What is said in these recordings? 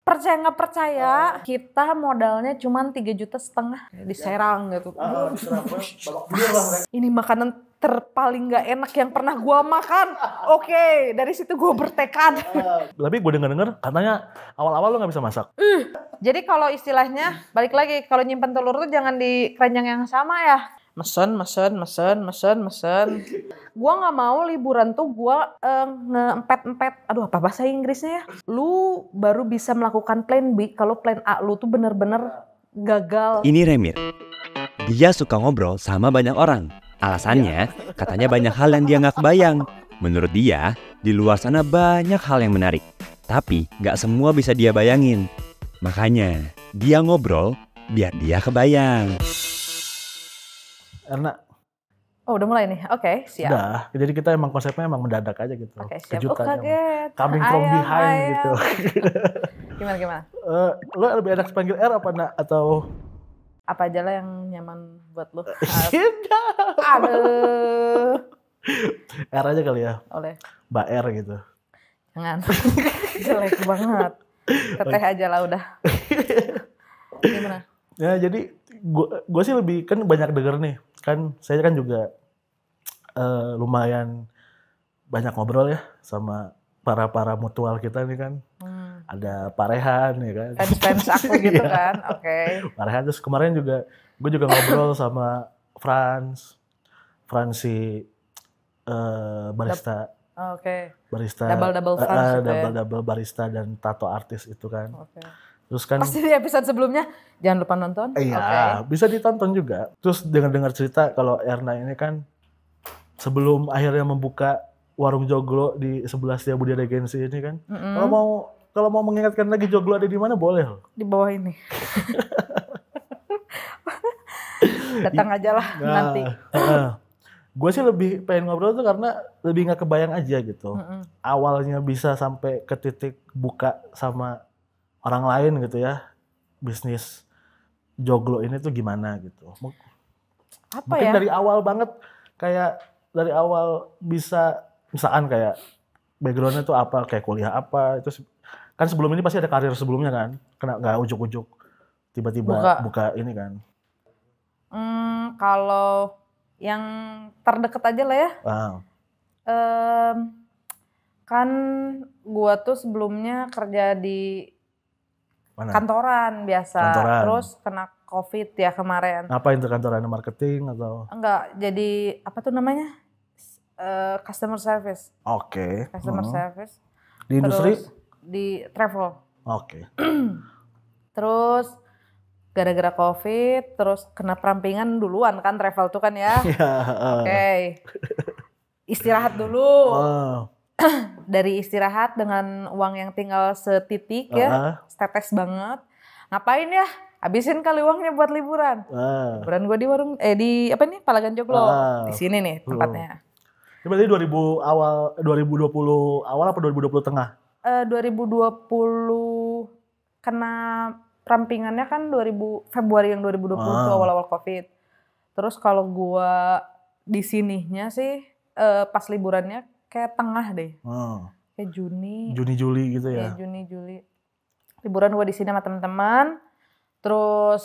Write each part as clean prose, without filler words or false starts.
Percaya nggak percaya, kita modalnya cuma 3,5 juta diserang gitu. Ini makanan paling nggak enak yang pernah gua makan. Oke, dari situ gua bertekad. Tapi gue denger katanya awal-awal lo nggak bisa masak. Jadi kalau istilahnya balik lagi, kalau nyimpen telur tuh jangan di keranjang yang sama ya. Mesen. Gua nggak mau liburan tuh gua ngeempet-empet. Aduh, apa bahasa Inggrisnya ya? Lu baru bisa melakukan plan B kalau plan A lu tuh bener-bener gagal. Ini Remir. Dia suka ngobrol sama banyak orang. Alasannya, katanya banyak hal yang dia nggak kebayang. Menurut dia, di luar sana banyak hal yang menarik. Tapi nggak semua bisa dia bayangin. Makanya, dia ngobrol biar dia kebayang. Erna. Oh, udah mulai nih. Oke, siap. Udah, jadi kita emang konsepnya emang mendadak aja gitu. Oke, siap. Kejutan. Kaget. Coming from behind gitu. Gimana? Lo lebih enak panggil R apa nak atau apa aja lah yang nyaman buat lo. Aduh. R aja kali ya. Oleh. Mbak R gitu. Jangan. Jelek banget. Teteh aja lah udah. Gimana? Ya jadi gue sih lebih kan banyak denger nih. Kan saya kan juga lumayan banyak ngobrol ya sama para mutual kita nih kan. Ada Pak Rehan ya kan. Fans aku gitu kan. Oke. Pak Rehan, terus kemarin juga gue juga ngobrol sama Franz si barista. Oke. Barista. Double Franz gitu ya. Double barista dan tato artis itu kan. Oke. Terus kan pasti di episode sebelumnya jangan lupa nonton. Iya, bisa ditonton juga. Terus dengar cerita kalau Erna ini kan sebelum akhirnya membuka warung joglo di sebelah Setiabudi Regency ini kan. Kalau mau mengingatkan lagi joglo ada di mana boleh loh. Di bawah ini. Datang aja lah nanti. Gue sih lebih pengen ngobrol tuh karena lebih nggak kebayang aja gitu. Awalnya bisa sampai ke titik buka sama orang lain gitu ya, bisnis joglo ini tuh gimana gitu. Mungkin dari awal banget, kayak dari awal bisa, misalkan kayak backgroundnya tuh apa, kayak kuliah apa, itu kan sebelum ini pasti ada karir sebelumnya kan, kena nggak ujuk-ujuk tiba-tiba buka ini kan. Kalau yang terdekat aja lah ya. Kan gua tuh sebelumnya kerja di kantoran biasa, terus kena COVID ya kemarin. Ngapain tuh kantoran, marketing atau? Enggak, jadi apa tuh namanya? Customer service. Oke. Customer service. Di industri? Terus di travel. Oke. Terus gara-gara COVID, terus kena perampingan duluan kan travel tuh kan ya. Oke. Istirahat dulu. Dari istirahat dengan uang yang tinggal setitik ya, setetes banget. Ngapain ya? Habisin kali uangnya buat liburan. Liburan gue di warung, di apa nih, Palagan Joglo. Di sini nih tempatnya. Ini berarti 2020 awal apa 2020 tengah? 2020 kena perampingannya kan Februari yang 2020 tuh awal-awal COVID. Terus kalau gue di sininya sih pas liburannya kayak tengah deh. Kayak Juni-Juli gitu ya. Kayak Juni-Juli. Liburan gue di sini sama teman-teman. Terus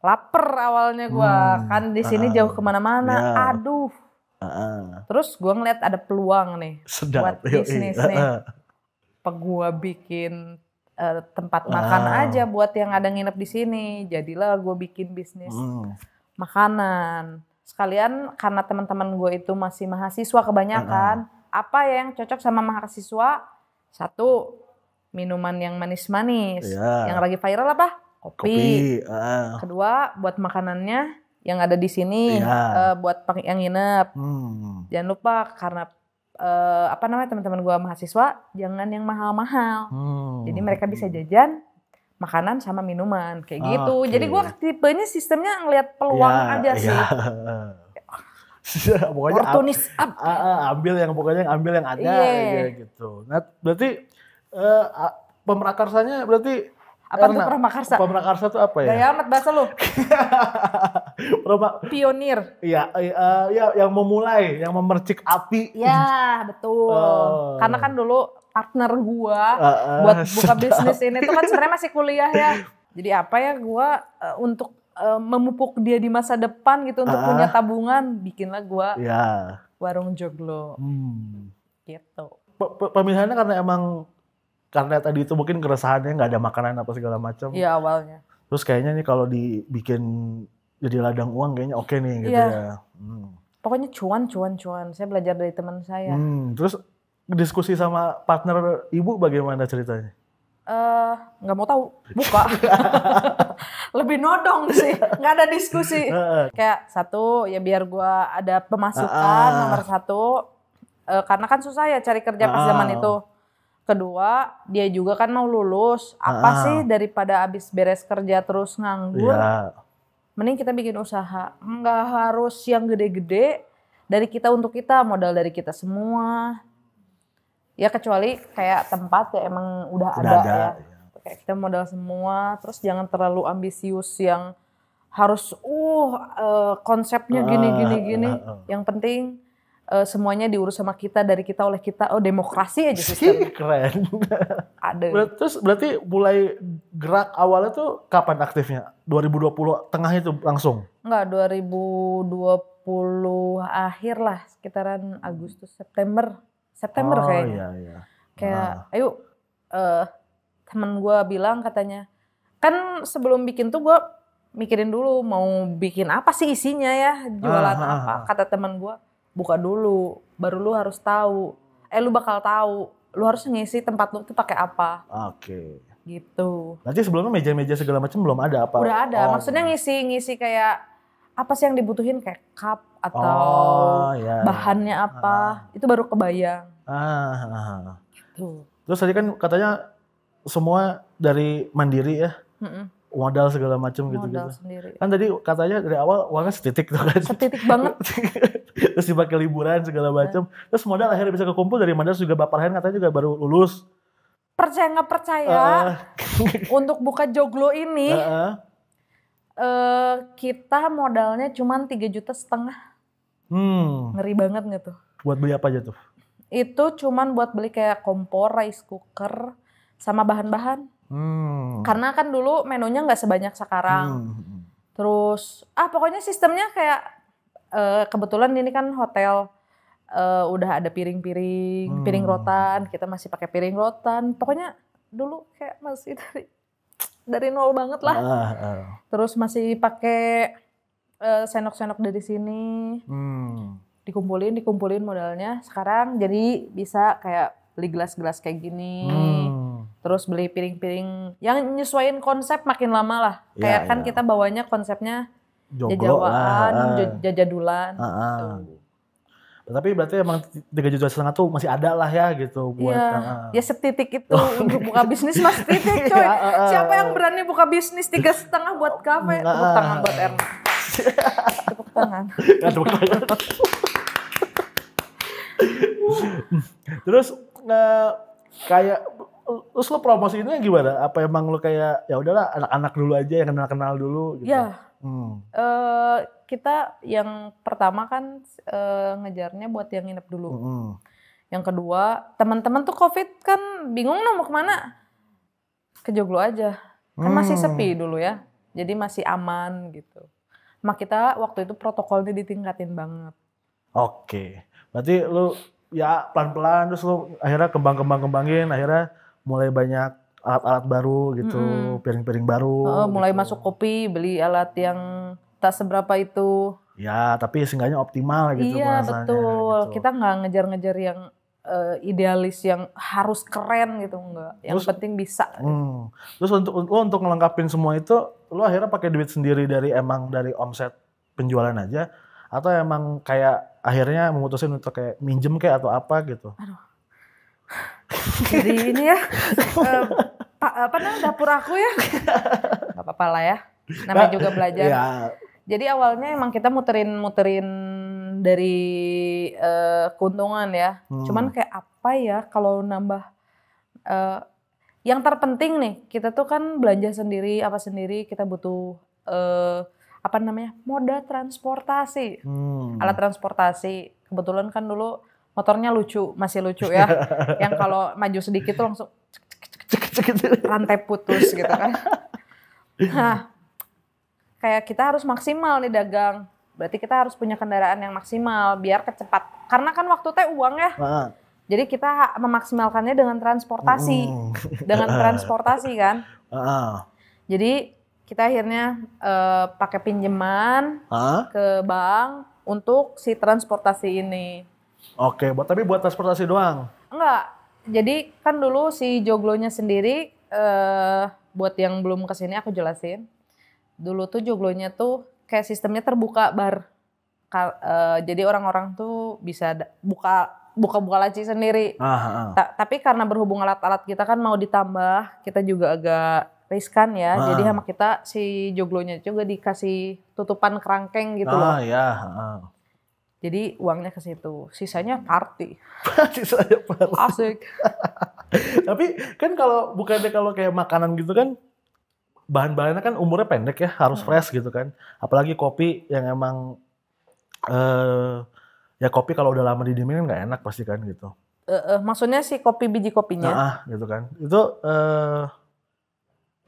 lapar awalnya gue. Kan di sini jauh kemana-mana. Yeah. Aduh. Terus gue ngeliat ada peluang nih. Sedap. Buat bisnis nih. Apa gue bikin tempat makan aja buat yang ada nginep di sini. Jadilah gue bikin bisnis makanan. Sekalian karena teman-teman gue itu masih mahasiswa kebanyakan, apa yang cocok sama mahasiswa? Satu, minuman yang manis-manis. Yang lagi viral apa? Kopi. Kedua, buat makanannya yang ada di sini, buat yang nginep. Jangan lupa karena teman-teman gue mahasiswa, jangan yang mahal-mahal. Jadi mereka bisa jajan makanan sama minuman kayak gitu. Jadi gue tipenya sistemnya ngelihat peluang aja sih. Pokoknya opportunis ambil yang ada gitu. Nah, berarti pemerakarsanya berarti apa tuh pramakarsa? Pramakarsa tuh apa ya? Gaya amat bahasa lu. Pionir. Iya, yang memulai, yang memercik api. Ya, betul. Karena kan dulu partner gua buat buka bisnis ini tuh kan sebenarnya masih kuliah ya. Jadi apa ya gua untuk memupuk dia di masa depan gitu untuk punya tabungan, bikinlah gua warung joglo. Gitu. Pemilihannya karena tadi itu mungkin keresahannya nggak ada makanan apa segala macam. Iya awalnya. Terus kayaknya nih kalau dibikin jadi ladang uang kayaknya oke nih gitu ya. Pokoknya cuan. Saya belajar dari teman saya. Terus diskusi sama partner ibu bagaimana ceritanya? Nggak mau tahu, buka. Lebih nodong sih, nggak ada diskusi. Kayak satu ya biar gua ada pemasukan nomor satu. Karena kan susah ya cari kerja pas zaman itu. Kedua, dia juga kan mau lulus. Apa sih daripada abis beres kerja terus nganggur? Mending kita bikin usaha. Nggak harus yang gede-gede. Dari kita untuk kita, modal dari kita semua. Ya kecuali kayak tempat ya emang udah ada ya. Kayak kita modal semua. Terus jangan terlalu ambisius yang harus konsepnya gini. Yang penting semuanya diurus sama kita, dari kita oleh kita. Demokrasi aja sistemnya. Keren. Ada. Terus berarti mulai gerak awalnya tuh kapan aktifnya? 2020 tengah itu langsung? Enggak, 2020 akhir lah, sekitaran Agustus, September kayaknya. Iya. Kayak ayo temen gue bilang katanya, kan sebelum bikin tuh gue mikirin dulu mau bikin apa sih isinya ya, jualan apa. Kata temen gue, buka dulu, baru lu harus tahu. Lu bakal tahu, lu harus ngisi tempat lu tuh pakai apa. Oke. Gitu. Berarti sebelumnya meja-meja segala macam belum ada apa? Udah ada, maksudnya ngisi kayak apa sih yang dibutuhin kayak cup atau bahannya apa, itu baru kebayang. Gitu. Terus tadi kan katanya semua dari mandiri ya? Modal segala macam gitu. Modal sendiri. Kan tadi katanya dari awal uangnya setitik tuh kan. Setitik banget. Terus dipakai liburan segala macam. Terus modal akhirnya bisa kekumpul dari mana, juga Bapak Lahen katanya juga baru lulus. Percaya nggak percaya, untuk buka joglo ini kita modalnya cuma 3,5 juta. Ngeri banget nggak tuh? Buat beli apa aja tuh? Itu cuman buat beli kayak kompor, rice cooker, sama bahan-bahan. Karena kan dulu menunya nggak sebanyak sekarang. Terus pokoknya sistemnya kayak kebetulan ini kan hotel udah ada piring rotan, kita masih pakai piring rotan. Pokoknya dulu kayak masih dari nol banget lah. Terus masih pakai senok-senok dari sini. Dikumpulin modalnya. Sekarang jadi bisa kayak beli gelas-gelas kayak gini. Terus beli piring-piring yang nyesuaiin konsep makin lama lah. Kayak kan kita bawanya konsepnya jajawaan, jajadulan. Tapi berarti emang 3,5 juta tuh masih ada lah ya gitu buat. Ya setitik itu untuk buka bisnis mas titik coy. Siapa yang berani buka bisnis 3,5 buat kafe? Tepuk tangan buat Erna. Tepuk tangan. Terus kayak terus lo promosinya gimana? Apa emang lo kayak ya udahlah anak-anak dulu aja yang kenal dulu gitu? Ya. Kita yang pertama kan ngejarnya buat yang nginep dulu. Yang kedua, teman-teman tuh COVID kan bingung mau kemana? Ke Joglo aja. Kan masih sepi dulu ya. Jadi masih aman gitu. Kita waktu itu protokolnya ditingkatin banget. Oke. Berarti lu ya pelan-pelan terus lu akhirnya kembangin, akhirnya mulai banyak alat-alat baru gitu, piring-piring baru. Mulai gitu. masuk kopi, beli alat yang tak seberapa itu. Ya, tapi seenggaknya optimal gitu. Iya, betul. Gitu. Kita nggak ngejar-ngejar yang idealis yang harus keren gitu, enggak. Yang penting bisa. Terus untuk ngelengkapin semua itu, lu akhirnya pakai duit sendiri dari omset penjualan aja, atau emang kayak akhirnya memutusin untuk kayak minjem kayak atau apa gitu? Aduh. Jadi ini ya, apa namanya dapur aku ya? Gak apa-apa lah ya. Namanya juga belajar. Ya. Jadi awalnya emang kita muterin dari keuntungan ya. Cuman kayak apa ya kalau nambah. Yang terpenting nih, kita tuh kan belanja sendiri, apa sendiri, kita butuh moda transportasi. Alat transportasi. Kebetulan kan dulu motornya masih lucu ya. Yang kalau maju sedikit tuh langsung rantai putus gitu kan. Nah, kayak kita harus maksimal nih dagang. Berarti kita harus punya kendaraan yang maksimal biar kecepat. Karena kan waktu teh uang ya. Jadi kita memaksimalkannya dengan transportasi. Dengan transportasi kan. Jadi kita akhirnya pakai pinjaman ke bank untuk si transportasi ini. Oke, tapi buat transportasi doang? Enggak. Jadi kan dulu si joglonya sendiri, buat yang belum kesini aku jelasin. Dulu tuh joglonya tuh kayak sistemnya terbuka bar. Jadi orang-orang tuh bisa buka laci sendiri. Tapi karena berhubung alat-alat kita kan mau ditambah, kita juga agak riskan ya. Jadi sama kita si joglonya juga dikasih tutupan kerangkeng gitu loh. Jadi uangnya ke situ. Sisanya party. Sisanya party. Asik. Tapi kan kalau kayak makanan gitu kan bahan-bahannya kan umurnya pendek ya, harus fresh gitu kan. Apalagi kopi yang emang ya kopi kalau udah lama didiemin kan nggak enak pasti kan gitu. Maksudnya si biji kopinya. Gitu kan. Itu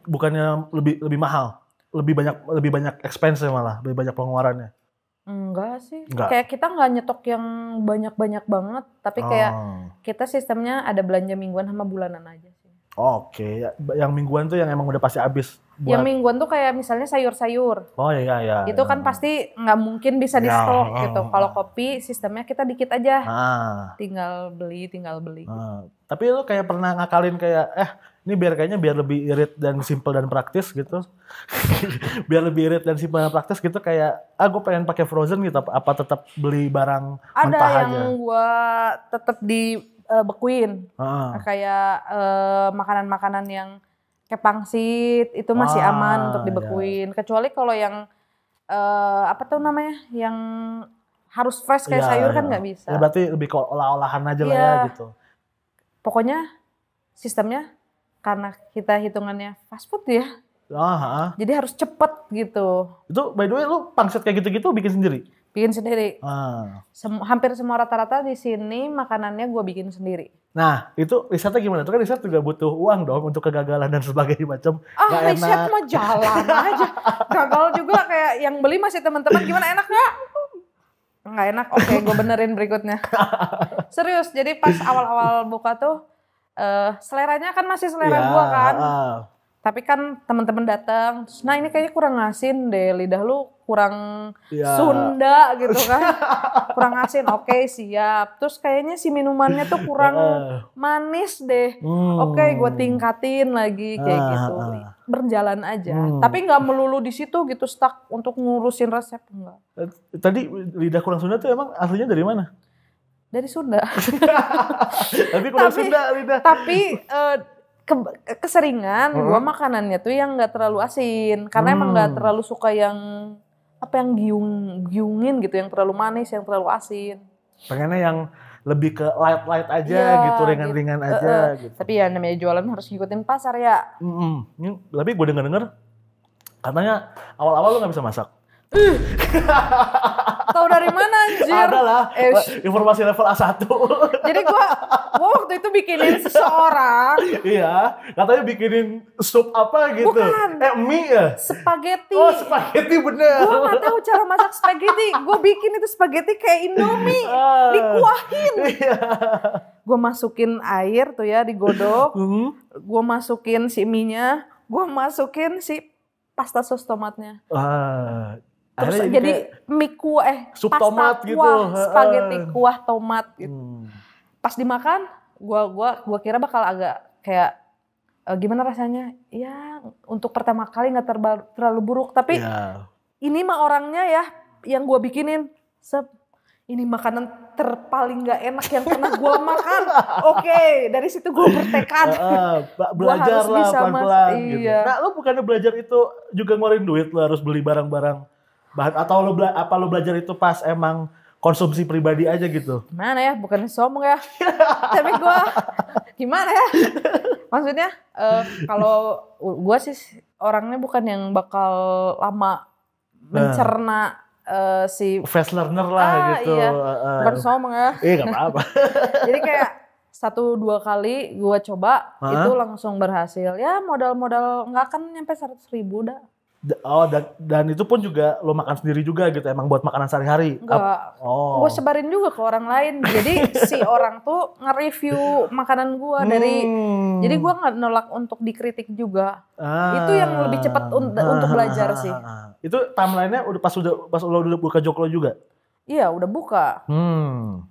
bukannya lebih mahal, lebih banyak expense malah, lebih banyak pengeluarannya. Enggak sih. Kayak kita nggak nyetok yang banyak-banyak banget, tapi kayak kita sistemnya ada belanja mingguan sama bulanan aja sih. Oke, yang mingguan tuh yang emang udah pasti habis. Yang mingguan tuh kayak misalnya sayur-sayur. Oh iya. Itu kan pasti nggak mungkin bisa di stok gitu. Kalau kopi sistemnya kita dikit aja. Tinggal beli. Tapi lu kayak pernah ngakalin kayak ini biar lebih irit dan simple dan praktis gitu. Biar lebih irit dan simple dan praktis gitu kayak gue pengen pakai frozen gitu, apa tetap beli barang mentah aja? Ada yang gue tetap dibekuin. Kayak makanan-makanan yang kayak pangsit itu masih aman untuk dibekuin. Kecuali kalau yang yang harus fresh kayak sayur kan nggak bisa. Ya, berarti lebih ke olah-olahan aja lah ya gitu. Pokoknya sistemnya karena kita hitungannya fast food ya. Jadi harus cepet gitu. Itu by the way lu pangsit kayak gitu-gitu bikin sendiri? Bikin sendiri. Hampir semua rata-rata di sini makanannya gue bikin sendiri. Nah itu risetnya gimana? Itu kan riset juga butuh uang dong untuk kegagalan dan sebagainya macam. Riset mah jalan aja. Gagal juga kayak yang beli masih teman-teman, gimana enak nggak? Nggak enak, oke gue benerin berikutnya. Serius, jadi pas awal-awal buka tuh seleranya kan masih selera gue kan. Tapi kan teman-teman datang, terus nah ini kayaknya kurang asin deh, lidah lu kurang Sunda gitu kan. Kurang asin, oke siap. Terus kayaknya si minumannya tuh kurang manis deh. Oke, gue tingkatin lagi kayak gitu. Berjalan aja. Tapi nggak melulu di situ gitu stuck untuk ngurusin resep, enggak. Tadi lidah kurang Sunda tuh emang aslinya dari mana? Dari Sunda. Tapi kurang Sunda lidah. Tapi keseringan gue makanannya tuh yang nggak terlalu asin karena emang nggak terlalu suka yang giungin gitu, yang terlalu manis, yang terlalu asin. Pengennya yang lebih ke light aja gitu, ringan-ringan aja gitu. Tapi ya namanya jualan harus ngikutin pasar ya. Tapi gue denger katanya awal-awal lu nggak bisa masak. Tahu dari mana anjir? Ada lah, informasi level A1. Jadi gua waktu itu bikinin seseorang. Iya, katanya bikinin sup apa gitu. Bukan. Mie ya? Spaghetti. Oh, spaghetti bener. Gua gak tahu cara masak spaghetti. Gua bikin itu spaghetti kayak Indomie. Dikuahin. Iya. Gua masukin air tuh ya, digodok. Gua masukin si mie-nya. Gua masukin si pasta sos tomatnya. Terus jadi mie kuah, sup pasta tomat kuah, gitu. Spaghetti kuah tomat gitu. Pas dimakan, gua kira bakal agak kayak gimana rasanya? Ya untuk pertama kali nggak terlalu buruk, tapi ini mah orangnya ya yang gua bikinin ini makanan terpaling nggak enak yang pernah gua makan. Oke, dari situ gua bertekad. Belajar lah pelan-pelan. Gitu. Nah, lu bukannya belajar itu juga ngeluarin duit, lu harus beli barang-barang bahan, atau lu belajar itu pas emang konsumsi pribadi aja gitu? Gimana ya, bukan sombong ya. Tapi gue gimana ya, maksudnya kalau gue sih orangnya bukan yang bakal lama mencerna si fast learner lah gitu. Iya. Bukan somong ya. Gak apa-apa. Jadi kayak 1-2 kali gue coba itu langsung berhasil. Ya modal nggak akan nyampe 100.000 dah. Oh, dan itu pun juga lo makan sendiri juga gitu, emang buat makanan sehari-hari? Enggak, gue sebarin juga ke orang lain. Jadi si orang tuh nge-review makanan gue jadi gue nggak nolak untuk dikritik juga. Itu yang lebih cepat untuk belajar sih. Itu timelinenya udah pas lo udah buka Joklo juga? Iya, udah buka.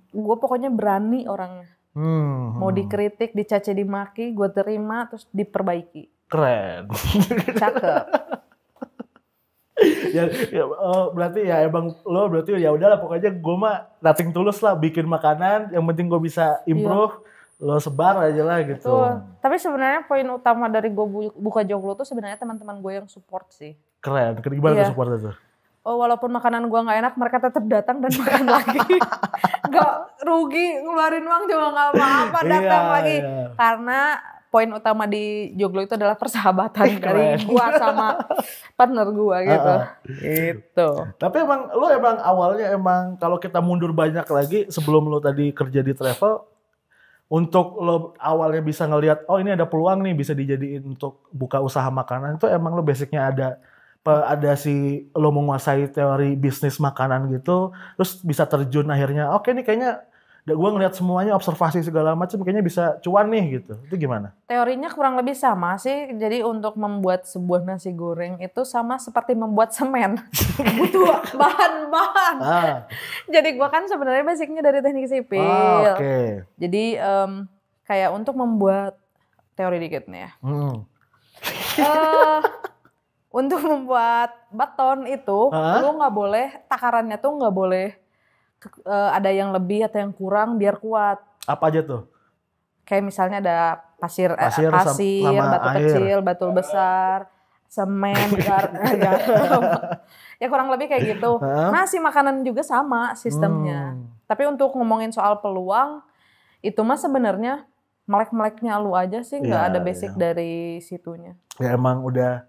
Gue pokoknya berani orangnya. Mau dikritik, dicaci, dimaki, gue terima terus diperbaiki. Keren. Cakep. Berarti ya emang lo berarti ya udahlah pokoknya gue mah nothing tulus lah bikin makanan, yang penting gue bisa improve, lo sebar aja lah gitu. Tapi sebenarnya poin utama dari gue buka Joklo tuh sebenarnya teman-teman gue yang support sih. Keren, gimana tuh supportnya tuh? Walaupun makanan gue nggak enak, mereka tetap datang dan makan lagi. Nggak rugi, ngeluarin uang juga nggak apa-apa, datang lagi. Karena poin utama di Joglo itu adalah persahabatan dari gua sama partner gua gitu. Gitu. Tapi lo awalnya kalau kita mundur banyak lagi sebelum lo tadi kerja di travel, untuk lo awalnya bisa ngelihat ini ada peluang nih bisa dijadiin untuk buka usaha makanan, itu emang lo basicnya ada si lo menguasai teori bisnis makanan gitu, terus bisa terjun akhirnya oke nih kayaknya gue ngeliat semuanya, observasi segala macam, kayaknya bisa cuan nih gitu. Itu gimana? Teorinya kurang lebih sama sih. Jadi untuk membuat sebuah nasi goreng itu sama seperti membuat semen. Butuh bahan-bahan. Jadi gue kan sebenarnya basicnya dari teknik sipil. Jadi kayak untuk membuat teori dikit nih ya. Untuk membuat baton itu, lu nggak boleh, takarannya tuh nggak boleh ada yang lebih atau yang kurang biar kuat. Apa aja tuh? Kayak misalnya ada pasir batu air. Kecil, batu besar, semen, garam. Ya kurang lebih kayak gitu. Nasi makanan juga sama sistemnya. Tapi untuk ngomongin soal peluang, itu mah sebenarnya melek-meleknya lu aja sih, nggak ada basic dari situnya. Ya emang udah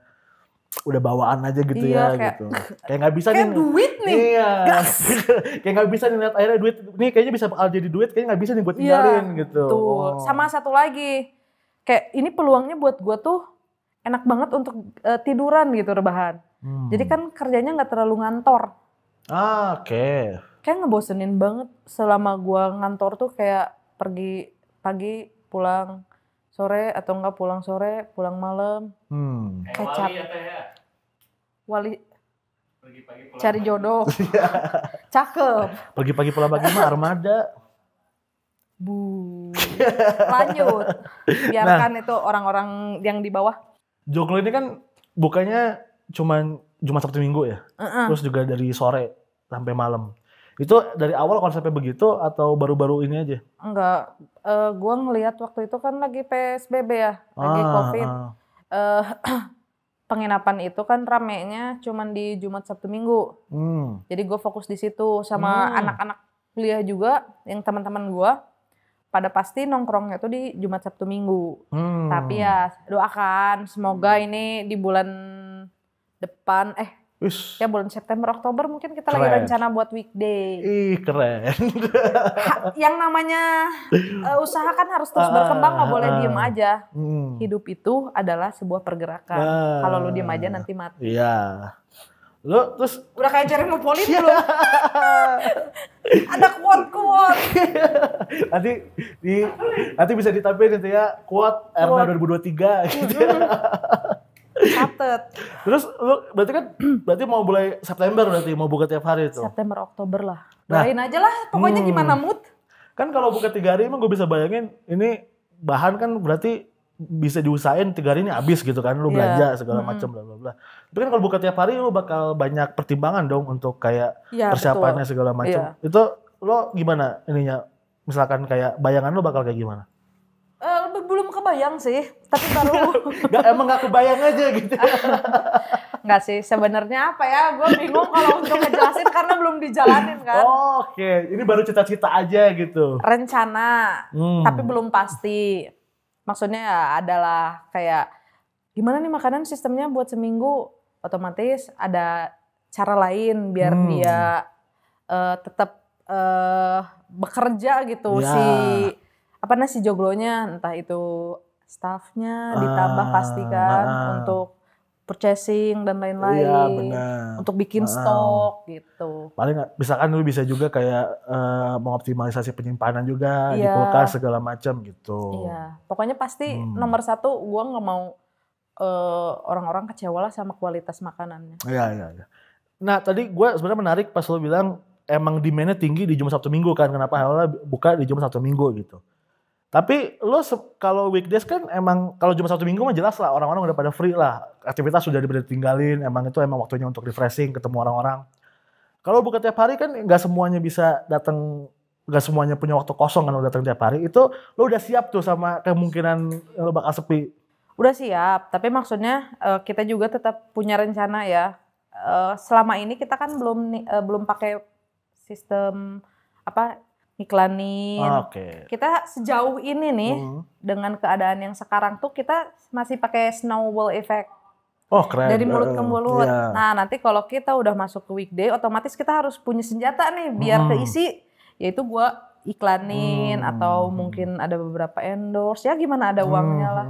bawaan aja gitu gitu. Kayak nggak bisa kayak duit nih. Iya. Kayak nggak bisa nih lihat akhirnya duit nih kayaknya bisa bakal jadi duit, kayaknya nggak bisa nih buat tinggalin gitu. Sama satu lagi. Kayak ini peluangnya buat gue tuh enak banget untuk tiduran gitu rebahan. Jadi kan kerjanya nggak terlalu ngantor. Kayak ngebosenin banget selama gue ngantor tuh kayak pergi pagi pulang sore atau enggak pulang sore, pulang malam. Kecap. Wali pagi-pagi cari jodoh. Cakep. Pagi-pagi pulang pagi mah armada. Lanjut. Biarkan itu orang-orang yang di bawah. Joglo ini kan bukanya cuma Jumat Sabtu Minggu ya? Terus juga dari sore sampai malam. Itu dari awal konsepnya begitu atau baru-baru ini aja? Enggak, gue ngelihat waktu itu kan lagi PSBB ya, lagi COVID. Penginapan itu kan ramenya cuman di Jumat Sabtu Minggu. Jadi gue fokus di situ sama anak-anak kuliah juga, yang teman-teman gue pada pasti nongkrongnya tuh di Jumat Sabtu Minggu. Tapi ya doakan semoga ini di bulan depan ya bulan September, Oktober mungkin kita lagi rencana buat weekday. Keren. Yang namanya usaha kan harus terus berkembang, gak boleh diem aja. Hidup itu adalah sebuah pergerakan. Kalau lu diem aja nanti mati. Iya. Lu terus udah kayak Jeremy Politi lu. Ada quote. nanti bisa ditampilin gitu ya, quote Erna 2023 gitu. Catet. Terus lu berarti mau mulai September mau buka tiap hari itu? September, Oktober lah. Doain aja lah, pokoknya gimana mood. Kan kalau buka 3 hari emang gue bisa bayangin ini bahan kan berarti bisa diusahain 3 hari ini habis gitu kan, lu belanja segala macam bla bla bla. Tapi kan kalau buka tiap hari lu bakal banyak pertimbangan dong untuk kayak persiapannya segala macam. Itu lo gimana ininya? Misalkan kayak bayangan lu bakal kayak gimana? Belum kebayang sih, tapi baru emang gak kebayang aja gitu. Enggak sih, sebenarnya apa ya, gue bingung kalau untuk ngejelasin karena belum dijalanin kan. Oke, ini baru cita-cita aja gitu. Rencana, tapi belum pasti. Maksudnya ya adalah kayak gimana nih makanan sistemnya buat seminggu, otomatis ada cara lain biar dia tetap bekerja gitu si joglonya, entah itu staffnya ditambah pastikan untuk purchasing dan lain-lain, untuk bikin stok gitu. Paling misalkan lu bisa juga kayak mengoptimalisasi penyimpanan juga di kulkas segala macam gitu. Iya, pokoknya pasti nomor satu gue nggak mau orang-orang kecewa lah sama kualitas makanannya. Iya. Nah tadi gue sebenarnya menarik pas lu bilang emang demand-nya tinggi di Jumat Sabtu Minggu kan, kenapa awalnya buka di Jumat Sabtu Minggu gitu. Tapi lo kalau weekdays kan emang kalau Jumat Sabtu Minggu mah jelas lah orang-orang udah pada free lah. Aktivitas sudah ditinggalin, emang itu emang waktunya untuk refreshing, ketemu orang-orang. Kalau buka tiap hari kan nggak semuanya bisa datang, nggak semuanya punya waktu kosong kan lo datang tiap hari. Itu lo udah siap tuh sama kemungkinan lo bakal sepi? Udah siap, tapi maksudnya kita juga tetap punya rencana ya. Selama ini kita kan belum pakai sistem iklanin. Kita sejauh ini nih dengan keadaan yang sekarang tuh kita masih pakai snowball effect. Oh keren. Dari mulut ke mulut. Nah nanti kalau kita udah masuk ke weekday otomatis kita harus punya senjata nih biar keisi. Yaitu gua iklanin atau mungkin ada beberapa endorse ya gimana ada uangnya lah.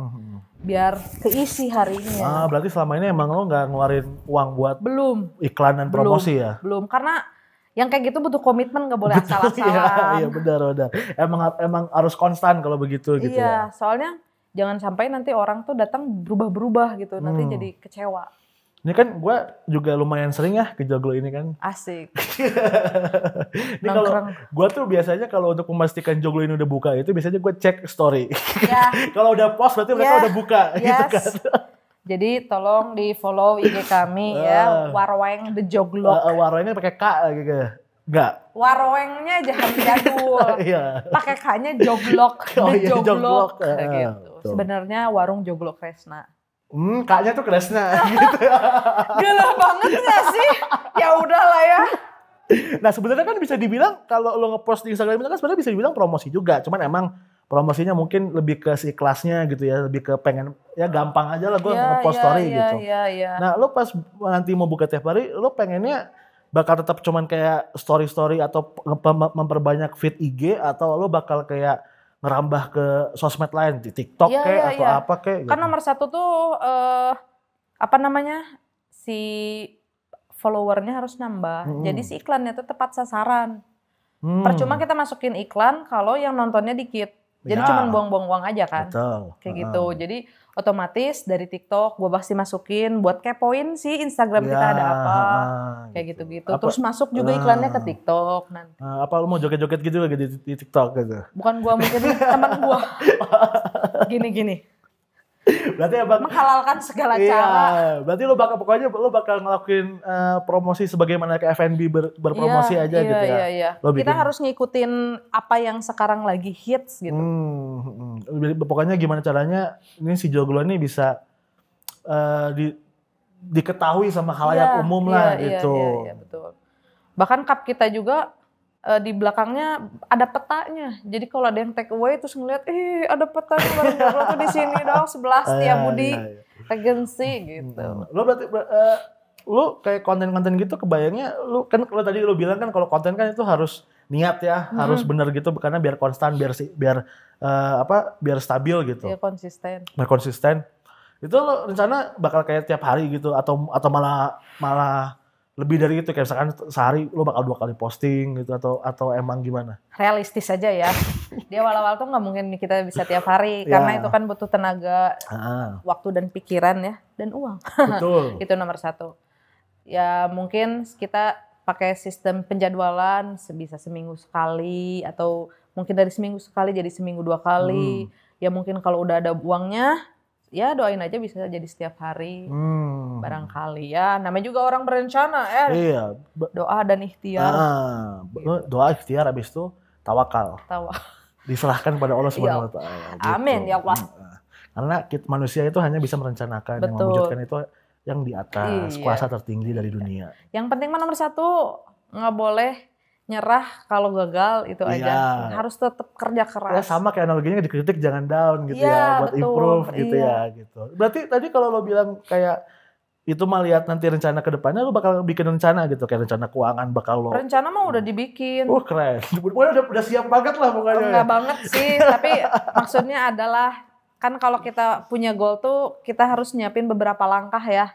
Biar keisi harinya. Berarti selama ini emang lo nggak ngeluarin uang buat iklan dan promosi ya? Belum karena yang kayak gitu butuh komitmen, nggak boleh asal-asalan. Iya benar. Emang harus konstan kalau begitu gitu ya. Iya, soalnya jangan sampai nanti orang tuh datang berubah-berubah gitu, nanti jadi kecewa. Ini kan gue juga lumayan sering ya ke Joglo ini kan. Asik. Ini kalau gue tuh biasanya kalau untuk memastikan Joglo ini udah buka itu biasanya gue cek story. Kalau udah post berarti mereka udah buka gitu kan. Jadi tolong di follow IG kami ya, Warweng The Joglok. Warwengnya pakai K gitu. Enggak. Warwengnya jangan jadul. Pakai K-nya Joglok, The Joglok kayak gitu. Sebenarnya warung Joglok Kresna. K-nya tuh Kresna gitu. Gila banget gak sih? Ya udahlah ya. Nah, sebenarnya kan bisa dibilang kalau lo ngepost di Instagram itu kan sebenarnya bisa dibilang promosi juga. Cuman emang promosinya mungkin lebih ke si kelasnya gitu ya, lebih ke pengen ya gampang aja lah gue ngepost story gitu. Nah lo pas nanti mau buka tiap hari, lo pengennya bakal tetap cuman kayak story atau memperbanyak feed IG atau lo bakal kayak ngerambah ke sosmed lain di TikTok atau apa kayak? Kan nomor satu tuh si followernya harus nambah. Jadi si iklannya tuh tepat sasaran. Percuma kita masukin iklan kalau yang nontonnya dikit. Jadi cuma buang-buang uang aja kan. Betul. Kayak gitu. Jadi otomatis dari TikTok gue pasti masukin buat kepoin sih Instagram kita ada apa. Kayak gitu-gitu. Terus masuk juga iklannya ke TikTok nanti. Apa lu mau joget-joget gitu lagi di TikTok gitu? Bukan gue, mungkin teman gue. Gini. Berarti menghalalkan segala cara. Berarti lo bakal ngelakuin promosi sebagaimana ke F&B berpromosi aja gitu ya. Iya. Kita harus ngikutin apa yang sekarang lagi hits gitu. Pokoknya gimana caranya ini si Joglo ini bisa diketahui sama khalayak umum lah gitu. Iya, betul. Bahkan cup kita juga di belakangnya ada petanya. Jadi kalau ada yang take away terus ngeliat, ada petanya barang Joglo tuh di sini dong, sebelah Setiabudi, Regency gitu. Lo berarti lo kayak konten-konten gitu kebayangnya lo kan kalau tadi lo bilang kan kalau konten kan itu harus niat ya, harus benar gitu karena biar konstan, biar stabil gitu. Iya, konsisten. Biar konsisten. Itu lo rencana bakal kayak tiap hari gitu atau malah lebih dari itu, kayak misalkan sehari lo bakal 2 kali posting gitu atau emang gimana? Realistis aja ya. Di awal-awal tuh nggak mungkin kita bisa tiap hari karena itu kan butuh tenaga, waktu dan pikiran ya, dan uang. Betul. Itu nomor satu. Ya mungkin kita pakai sistem penjadwalan sebisa seminggu sekali atau mungkin dari seminggu sekali jadi seminggu 2 kali. Ya mungkin kalau udah ada uangnya, ya doain aja bisa jadi setiap hari. Barangkali ya, namanya juga orang berencana ya. Iya. Doa dan ikhtiar. Doa, ikhtiar, habis itu tawakal. Diserahkan pada Allah Subhanahu wa taala. Gitu. Amin ya Allah. Karena manusia itu hanya bisa merencanakan, yang mewujudkan itu yang di atas, kuasa tertinggi dari dunia. Yang penting nomor satu, nggak boleh nyerah kalau gagal itu aja. Harus tetap kerja keras. Ya sama kayak analoginya dikritik jangan down gitu ya, buat improve gitu ya gitu. Berarti tadi kalau lo bilang kayak itu mah lihat nanti rencana ke depannya, lu bakal bikin rencana gitu, kayak rencana keuangan bakal lo. Rencana mah udah dibikin. Keren. Udah siap banget lah pokoknya. Enggak banget sih, tapi maksudnya adalah kan kalau kita punya goal tuh kita harus nyiapin beberapa langkah ya.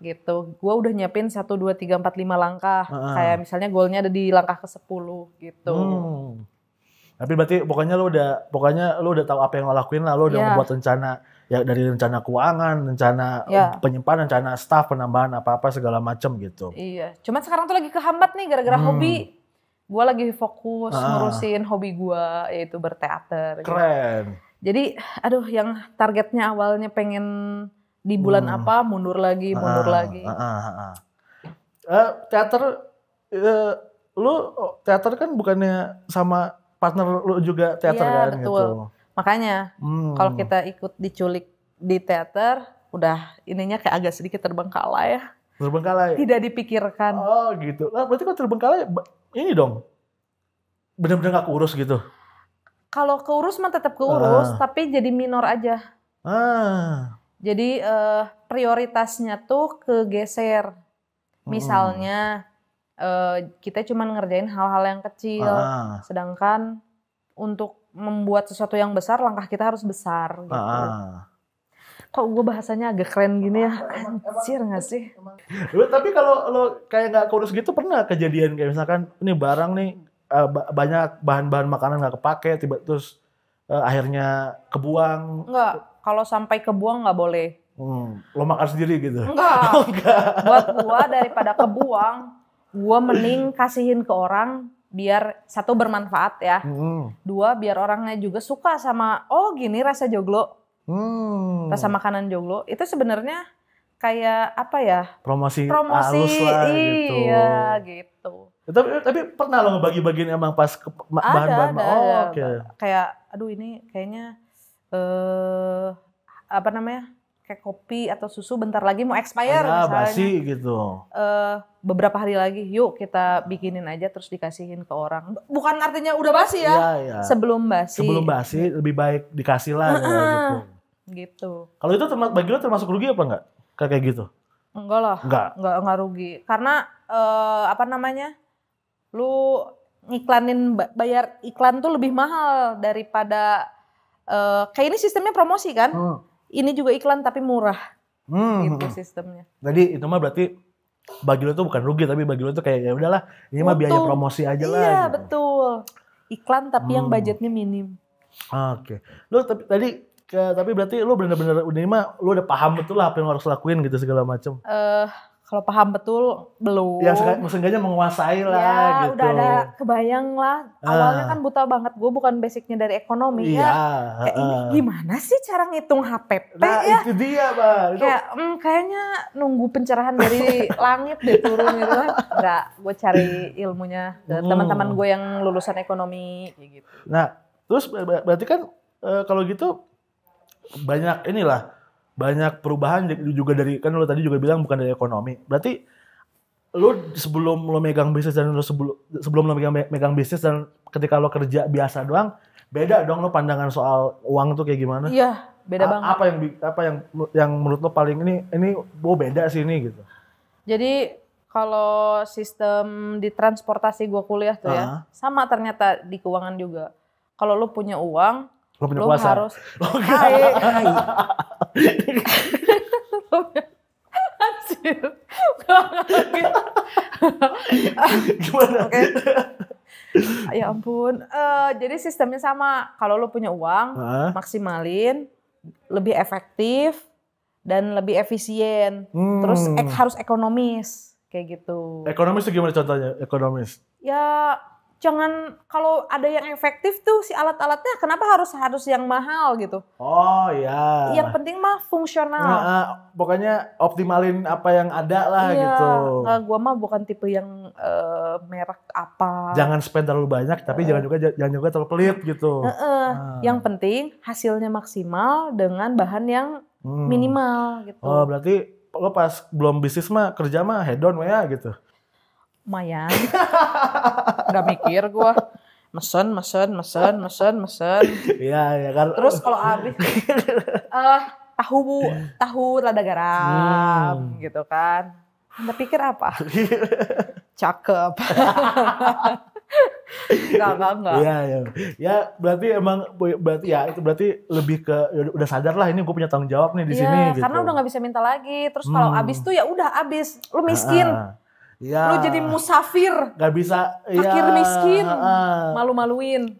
Gitu. Gua udah nyiapin 1, 2, 3, 4, 5 langkah. Kayak misalnya goalnya ada di langkah ke-10 gitu. Tapi berarti pokoknya lu udah tahu apa yang lo lakuin lah, lu udah membuat rencana. Ya dari rencana keuangan, rencana penyimpanan, rencana staff, penambahan apa-apa segala macam gitu. Iya, cuman sekarang tuh lagi kehambat nih gara-gara hobi. Gue lagi fokus ngurusin hobi gue, yaitu berteater. Keren. Gitu. Jadi, aduh, yang targetnya awalnya pengen di bulan apa, mundur lagi. Teater, lu teater kan bukannya sama partner lu juga teater kan? Betul. Gitu. Makanya kalau kita ikut diculik di teater, udah ininya kayak agak sedikit terbengkalai ya. Terbengkalai? Tidak dipikirkan. Oh gitu. Nah, berarti kalau terbengkalai ini dong, benar-benar gak keurus gitu? Kalau keurus mah tetap keurus, tapi jadi minor aja. Jadi prioritasnya tuh kegeser. Misalnya kita cuma ngerjain hal-hal yang kecil, sedangkan untuk membuat sesuatu yang besar, langkah kita harus besar gitu. Kok gue bahasanya agak keren gini ya? Anjir gak sih? Tapi kalau lo kayak gak kurus gitu, pernah kejadian kayak misalkan ini barang nih banyak bahan-bahan makanan gak kepake, terus akhirnya kebuang? Enggak, kalau sampai kebuang gak boleh. Lo makan sendiri gitu? Enggak. Buat gue daripada kebuang, gue mending kasihin ke orang. Biar satu bermanfaat ya, dua biar orangnya juga suka sama gini rasa joglo, rasa makanan joglo itu sebenarnya kayak apa ya? Promosi halus lah gitu. Iya gitu. Tapi pernah lo ngebagi-bagiin emang pas bahan-bahan? Ada. Kayak aduh ini kayaknya apa namanya? Kayak kopi atau susu bentar lagi mau expire misalnya. Basi gitu. Beberapa hari lagi, yuk kita bikinin aja terus dikasihin ke orang. Bukan artinya udah basi ya. Iya. Sebelum basi lebih baik dikasih lah gitu. Gitu. Kalau itu bagi lo termasuk rugi apa enggak? Kayak gitu? Enggak lah. Enggak rugi. Karena apa namanya? Lu ngiklanin, bayar iklan tuh lebih mahal daripada kayak ini sistemnya promosi kan? Ini juga iklan tapi murah. Gitu sistemnya. Jadi itu mah berarti bagi lo tuh bukan rugi, tapi bagi lo tuh kayak ya udahlah, ini mah biaya promosi aja lah. Iya, gitu. Betul. Iklan tapi yang budgetnya minim. Oke. Lo tapi berarti lo bener-bener ini mah lo udah paham betul lah apa yang lo harus lakuin gitu segala macam. Kalau paham betul belum. Ya seenggaknya menguasai lah gitu. Udah ada kebayang lah. Awalnya kan buta banget. Gue bukan basicnya dari ekonomi ya. Kayak ini gimana sih cara ngitung HPP ya? Itu dia, Bang. Kayak kayaknya nunggu pencerahan dari langit deh turun gitu kan. Enggak, gue cari ilmunya ke teman-teman gue yang lulusan ekonomi kayak gitu. Nah, terus berarti kan kalau gitu banyak perubahan juga dari, kan lo tadi juga bilang bukan dari ekonomi. Berarti lo sebelum lo megang bisnis dan sebelum lo megang bisnis dan ketika lo kerja biasa doang, beda dong lo pandangan soal uang tuh kayak gimana? Iya, beda banget. Apa yang menurut lo paling ini beda sih ini gitu. Jadi kalau sistem di transportasi gue kuliah tuh ya, sama ternyata di keuangan juga. Kalau lo punya uang, lo harus Gimana? Okay. Ya ampun. Jadi sistemnya sama. Kalau lo punya uang, maksimalin, lebih efektif dan lebih efisien. Terus harus ekonomis kayak gitu. Ekonomis itu gimana contohnya? Ekonomis? Ya jangan, kalau ada yang efektif tuh si alat-alatnya kenapa harus yang mahal gitu. Oh iya. Yang penting mah fungsional. Pokoknya optimalin apa yang ada lah gitu. Iya, gua mah bukan tipe yang merek apa. Jangan spend terlalu banyak tapi jangan juga terlalu pelit gitu. Yang penting hasilnya maksimal dengan bahan yang minimal gitu. Oh berarti lo pas belum bisnis mah kerja mah head on ya gitu. Lumayan. Gak mikir gue. Mesen. Iya kan. Terus kalau habis tahu lada garam gitu kan. Anda pikir apa? Cakep. Enggak. Iya. Ya berarti itu berarti lebih ke udah sadar lah ini gue punya tanggung jawab nih di sini gitu. Karena udah nggak bisa minta lagi. Terus kalau abis tuh ya udah abis. Lu miskin. Ya. Lu jadi musafir. Gak bisa. Fakir miskin. Malu-maluin.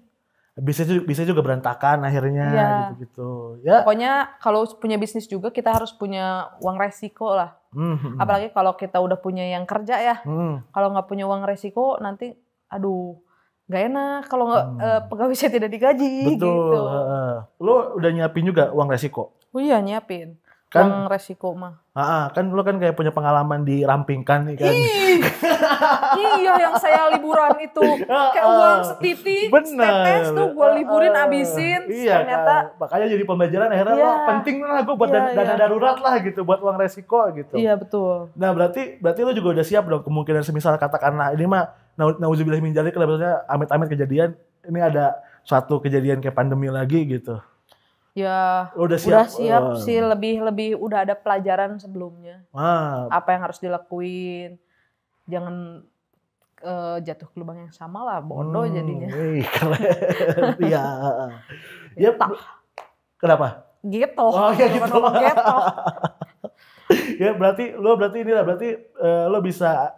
Bisa juga berantakan akhirnya gitu-gitu. Ya. Pokoknya kalau punya bisnis juga kita harus punya uang resiko lah. Apalagi kalau kita udah punya yang kerja ya. Kalau nggak punya uang resiko nanti aduh nggak enak kalau nggak pegawai saya tidak digaji. Betul. Gitu. Lo udah nyiapin juga uang resiko? Oh iya nyiapin. Kan, uang resiko mah. Kan lo kan kayak punya pengalaman dirampingkan nih kan. Iya yang saya liburan itu kayak uang setitik, setetes tuh gue liburin abisin. Ternyata kan. Makanya jadi pembelajaran akhirnya lo penting lah gue buat dana darurat lah gitu buat uang resiko gitu. Iya betul. Nah berarti lo juga udah siap dong kemungkinan semisal katakanlah ini mah nauzubillah min dzalik kalau misalnya amit-amit kejadian ini ada suatu kejadian kayak pandemi lagi gitu. Ya, udah siap sih lebih udah ada pelajaran sebelumnya. Apa yang harus dilakuin. Jangan jatuh ke lubang yang sama lah, bodoh jadinya. Iya. Ya, kenapa? Gitu. Oh ya gitu. Gitu. Ya berarti lo bisa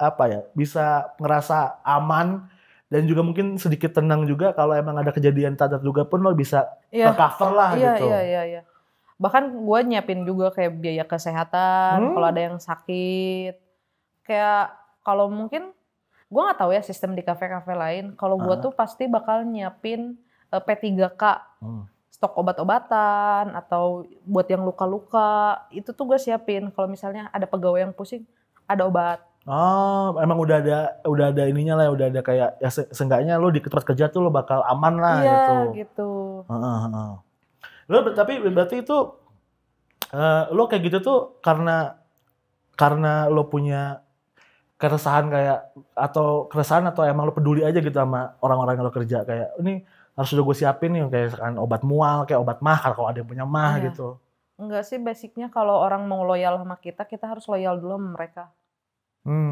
bisa ngerasa aman. Dan juga mungkin sedikit tenang juga kalau emang ada kejadian tak terduga pun lo bisa cover lah gitu. Iya. Bahkan gue nyiapin juga kayak biaya kesehatan kalau ada yang sakit. Kayak kalau mungkin gue nggak tahu ya sistem di kafe-kafe lain. Kalau gue tuh pasti bakal nyiapin P3K, stok obat-obatan atau buat yang luka-luka itu tuh gue siapin. Kalau misalnya ada pegawai yang pusing, ada obat. Oh, emang udah ada ininya lah, udah ada kayak ya seenggaknya lo di tempat kerja tuh lo bakal aman lah gitu. Lo tapi berarti itu lo kayak gitu tuh karena lo punya keresahan atau emang lo peduli aja gitu sama orang-orang yang lo kerja kayak ini harus udah gue siapin nih kayak obat mual, kayak obat mah kalau ada yang punya mah gitu. Enggak sih, basicnya kalau orang mau loyal sama kita harus loyal dulu sama mereka.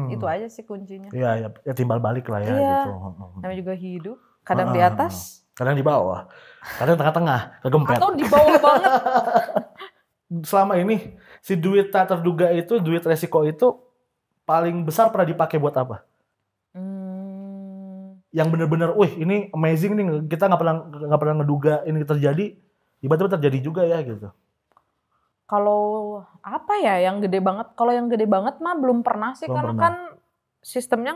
Itu aja sih kuncinya. Iya, ya timbal balik lah ya gitu. Namanya juga hidup, kadang di atas, kadang di bawah, kadang tengah-tengah, kegempet. Atau di bawah banget. Selama ini si duit tak terduga itu, duit resiko itu paling besar pernah dipakai buat apa? Yang bener-bener, ini amazing nih, kita nggak pernah ngeduga ini terjadi, tiba-tiba terjadi juga ya gitu. Kalau apa ya yang gede banget? Kalau yang gede banget mah belum pernah sih kan sistemnya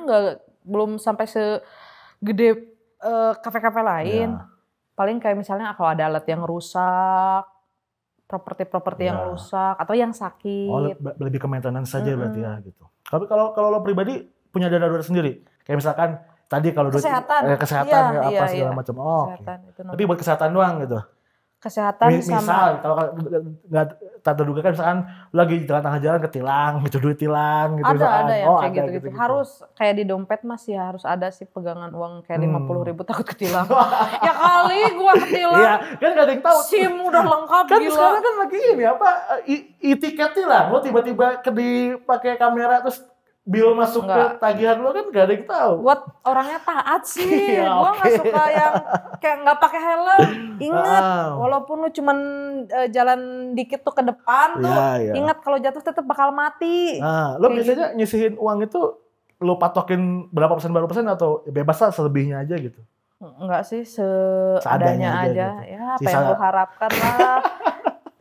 belum sampai segede kafe-kafe lain. Ya. Paling kayak misalnya kalau ada alat yang rusak, properti yang rusak atau yang sakit. Oh, lebih ke maintenance saja berarti ya gitu. Tapi kalau lo pribadi punya dana darurat sendiri, kayak misalkan tadi kalau kesehatan segala macam. Oh, tapi buat kesehatan doang gitu. Kesehatan misal kalau nggak tak terduga kan misalkan lagi jalan tengah jalan ketilang gitu, duit tilang gitu. Ada yang kayak gitu. Harus kayak di dompet masih harus ada sih pegangan uang kayak 50.000 takut ketilang. Ya kali gua ketilang. Iya, kan gak ada yang tahu. SIM udah lengkap kan gila. Sekarang kan lagi ini e-tiket lah. Lo tiba-tiba dipakai kamera terus bill masuk ke tagihan lo kan gak ada yang tahu. Buat orangnya taat sih. Gua nggak suka yang kayak nggak pakai helm. Ingat, walaupun lu cuman jalan dikit tuh ke depan tuh, ingat kalau jatuh tetap bakal mati. Lo biasanya nyisihin uang itu lo patokin berapa persen atau bebas lah selebihnya aja gitu? Enggak sih, seadanya aja. Gitu. Ya apa yang lo harapkan lah.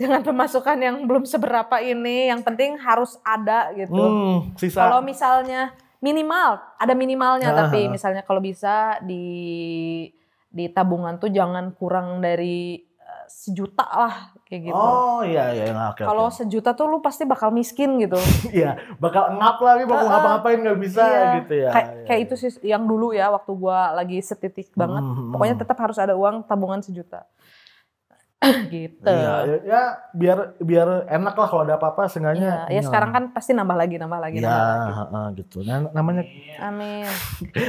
Dengan pemasukan yang belum seberapa ini, yang penting harus ada gitu. Kalau misalnya ada minimalnya, tapi misalnya kalau bisa di tabungan tuh jangan kurang dari 1 juta lah kayak gitu. Oh iya, oke. Kalau 1 juta tuh lu pasti bakal miskin gitu. Iya, bakal ngap lagi, mau ngapa-ngapain nggak bisa gitu ya. Kayak itu sih yang dulu ya waktu gua lagi setitik banget. Pokoknya tetap harus ada uang tabungan 1 juta. Gitu. Iya, ya biar enak lah kalau ada apa-apa seenggaknya. Ya sekarang kan pasti nambah lagi. Gitu. Nah, namanya amin.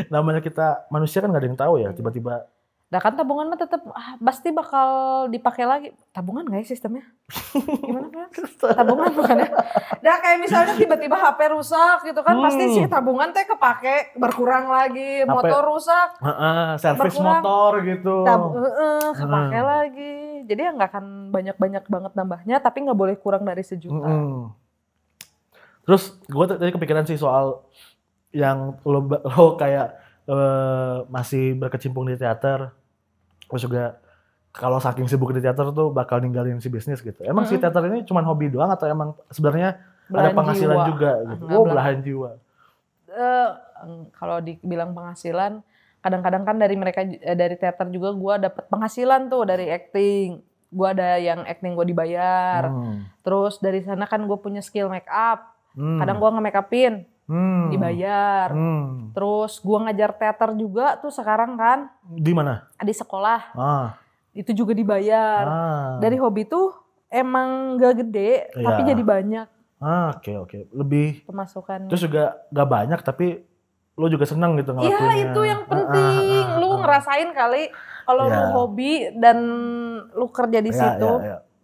Namanya kita manusia kan nggak ada yang tahu ya, tiba-tiba Nah kan tabungan mah tetap pasti bakal dipakai lagi. Tabungan nggak ya sistemnya? Gimana Pak? Tabungan bukan ya? Nah kayak misalnya tiba-tiba HP rusak gitu kan, pasti si tabungan teh kepake berkurang lagi. Motor rusak, servis motor gitu. Kepake lagi. Jadi ya nggak akan banyak-banyak banget nambahnya, tapi nggak boleh kurang dari 1 juta. Terus gue tadi kepikiran sih soal yang lo kayak masih berkecimpung di teater. Terus juga kalau saking sibuk di teater tuh bakal ninggalin si bisnis gitu. Emang si teater ini cuma hobi doang atau emang sebenarnya ada penghasilan jiwa juga gitu? Belahan jiwa. Kalau dibilang penghasilan, kadang-kadang kan dari teater juga gue dapet penghasilan tuh dari acting. Gue ada yang acting gue dibayar. Terus dari sana kan gue punya skill make up. Kadang gue nge-make upin. Dibayar. Terus gua ngajar teater juga tuh sekarang kan. Di mana? Di sekolah. Itu juga dibayar. Dari hobi tuh emang gak gede, tapi jadi banyak. Oke. Lebih pemasukan. Terus juga gak banyak tapi lo juga seneng gitu ngelakuinnya. Iya itu yang penting. Lu ngerasain kali kalau lu hobi dan lu kerja di situ.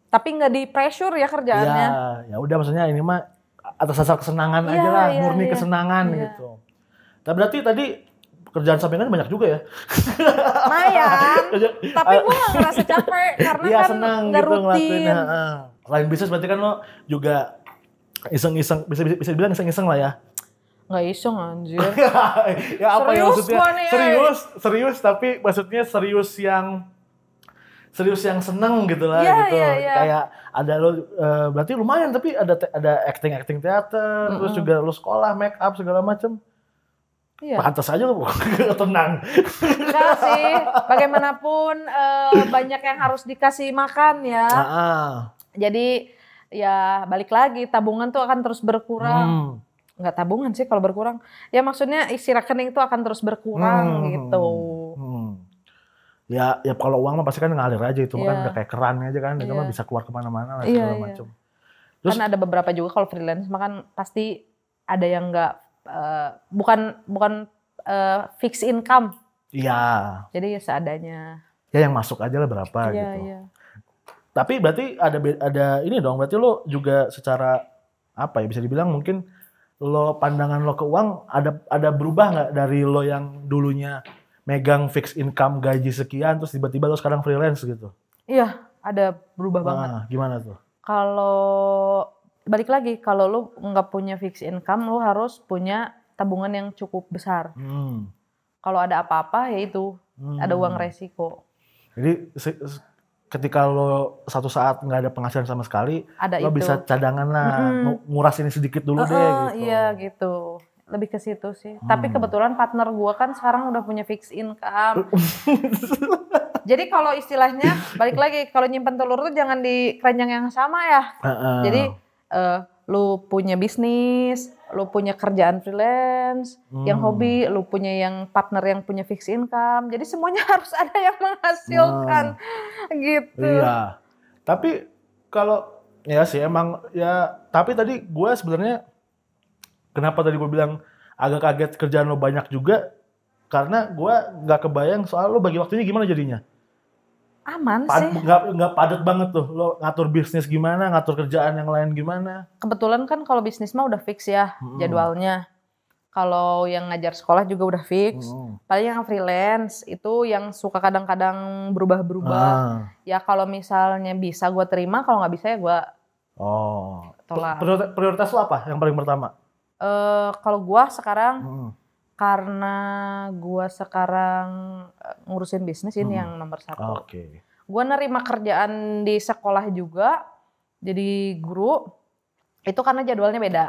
Tapi gak di pressure ya kerjaannya. Ya udah maksudnya ini mah atas dasar kesenangan aja lah, murni kesenangan gitu. Tapi berarti tadi kerjaan sampingan banyak juga ya? Lumayan, tapi gue gak ngerasa capek karena kan senang gak gitu rutin. Selain bisnis berarti kan lo juga iseng-iseng, bisa dibilang iseng-iseng lah ya? Gak iseng anjir. Ya apa ya maksudnya? Serius tapi maksudnya serius yang seneng gitu lah gitu. Kayak ada lo berarti lumayan tapi ada acting teater, terus juga lo sekolah make up segala macem. Pantas aja lo tenang. Enggak sih, bagaimanapun banyak yang harus dikasih makan ya. Jadi ya balik lagi tabungan tuh akan terus berkurang. Enggak tabungan sih kalau berkurang. Ya maksudnya isi rekening tuh akan terus berkurang gitu. Ya kalau uang mah pasti kan ngalir aja itu kan udah kayak keran aja kan, itu mah bisa keluar kemana-mana lah segala macam. Terus kan ada beberapa juga kalau freelance mah kan pasti ada yang nggak bukan fix income. Iya. Jadi seadanya. Ya yang masuk aja lah berapa gitu. Iya. Tapi berarti ada ini dong, berarti lo juga secara apa ya bisa dibilang mungkin lo pandangan lo ke uang ada berubah nggak dari lo yang dulunya megang fix income gaji sekian terus tiba-tiba lo sekarang freelance gitu? Iya, ada berubah banget. Gimana tuh? Kalau balik lagi, kalau lo nggak punya fix income, lo harus punya tabungan yang cukup besar. Kalau ada apa-apa ya itu ada uang resiko. Jadi ketika lo satu saat nggak ada penghasilan sama sekali, lo bisa cadangan lah, nguras ini sedikit dulu deh gitu. Iya gitu. Lebih ke situ sih. Tapi kebetulan partner gue kan sekarang udah punya fixed income. Jadi kalau istilahnya balik lagi kalau nyimpen telur tuh jangan di keranjang yang sama ya. Jadi lu punya bisnis, lu punya kerjaan freelance, yang hobi, lu punya yang partner yang punya fixed income. Jadi semuanya harus ada yang menghasilkan gitu. Iya. Tapi kalau ya sih emang ya. Tapi tadi gue sebenarnya kenapa tadi gue bilang agak kaget kerjaan lo banyak juga karena gue nggak kebayang soal lo bagi waktunya gimana jadinya. Aman sih. Nggak padat banget tuh lo ngatur bisnis gimana, ngatur kerjaan yang lain gimana. Kebetulan kan kalau bisnis mah udah fix ya jadwalnya. Kalau yang ngajar sekolah juga udah fix. Paling yang freelance itu yang suka kadang-kadang berubah-berubah. Ya kalau misalnya bisa gue terima, kalau nggak bisa ya gue tolak. Prioritas lo apa yang paling pertama? Kalau gua sekarang karena gua sekarang ngurusin bisnis ini yang nomor 1. Gua nerima kerjaan di sekolah juga jadi guru itu karena jadwalnya beda.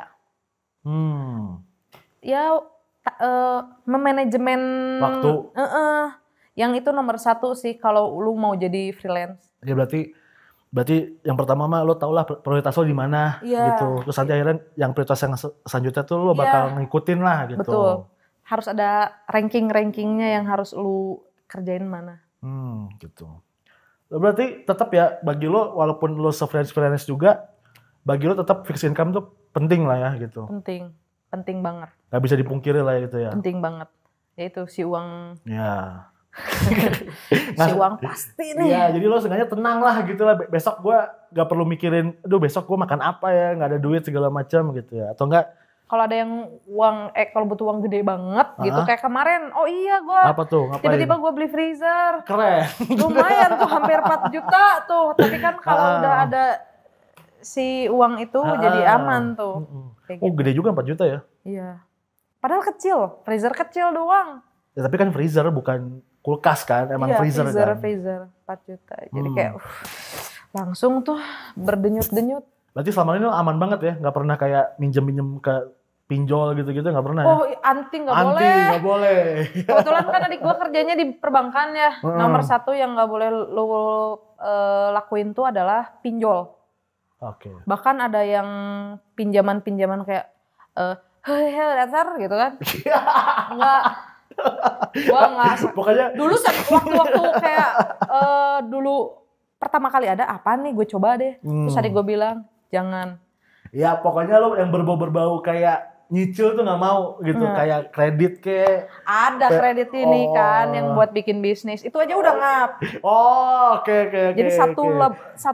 Ya memanajemen waktu. Yang itu nomor 1 sih kalau lu mau jadi freelance. Ya berarti yang pertama mah lo tau lah prioritas lo di mana gitu. Terus nanti akhirnya yang prioritas yang selanjutnya tuh lo bakal ngikutin lah gitu. Betul. Harus ada rankingnya yang harus lo kerjain mana. Gitu. Berarti tetap ya bagi lo walaupun lo freelance juga bagi lo tetap fixed income tuh penting lah ya gitu. Penting banget. Gak bisa dipungkiri lah gitu ya. Penting banget. Ya itu si uang. Ya. Si uang pasti nih. Iya, jadi lo sengaja tenang lah gitu lah. Besok gue gak perlu mikirin, aduh besok gue makan apa ya, gak ada duit segala macam gitu ya. Atau enggak? Kalau ada yang kalau butuh uang gede banget gitu, kayak kemarin, oh iya gue apa tuh? Ngapain? tiba-tiba gue beli freezer. Keren. Lumayan tuh, hampir 4 juta tuh. Tapi kan kalau udah ada si uang itu jadi aman tuh. Oh gede juga 4 juta ya? Iya. Padahal kecil, freezer kecil doang. Ya, tapi kan freezer bukan kulkas kan, emang Iya, freezer kan. Freezer 4 juta. Jadi kayak langsung tuh berdenyut-denyut. Berarti selama ini lo aman banget ya, nggak pernah kayak minjem-minjem ke pinjol gitu-gitu, nggak pernah Oh, ya? anti nggak boleh. Anti nggak boleh. Kebetulan kan adik gue kerjanya di perbankan ya. Nomor 1 yang nggak boleh lo lakuin tuh adalah pinjol. Oke. Bahkan ada yang pinjaman-pinjaman kayak hei dasar gitu kan. Enggak. Gua enggak. Pokoknya Dulu waktu kayak dulu pertama kali ada apa nih gue coba deh. Terus adik gue bilang, "Jangan." ya pokoknya lo yang berbau-berbau kayak nyicil tuh nggak mau gitu, kayak kredit Ada kredit ini kan yang buat bikin bisnis. Itu aja udah ngap. Oh, oke. Jadi satu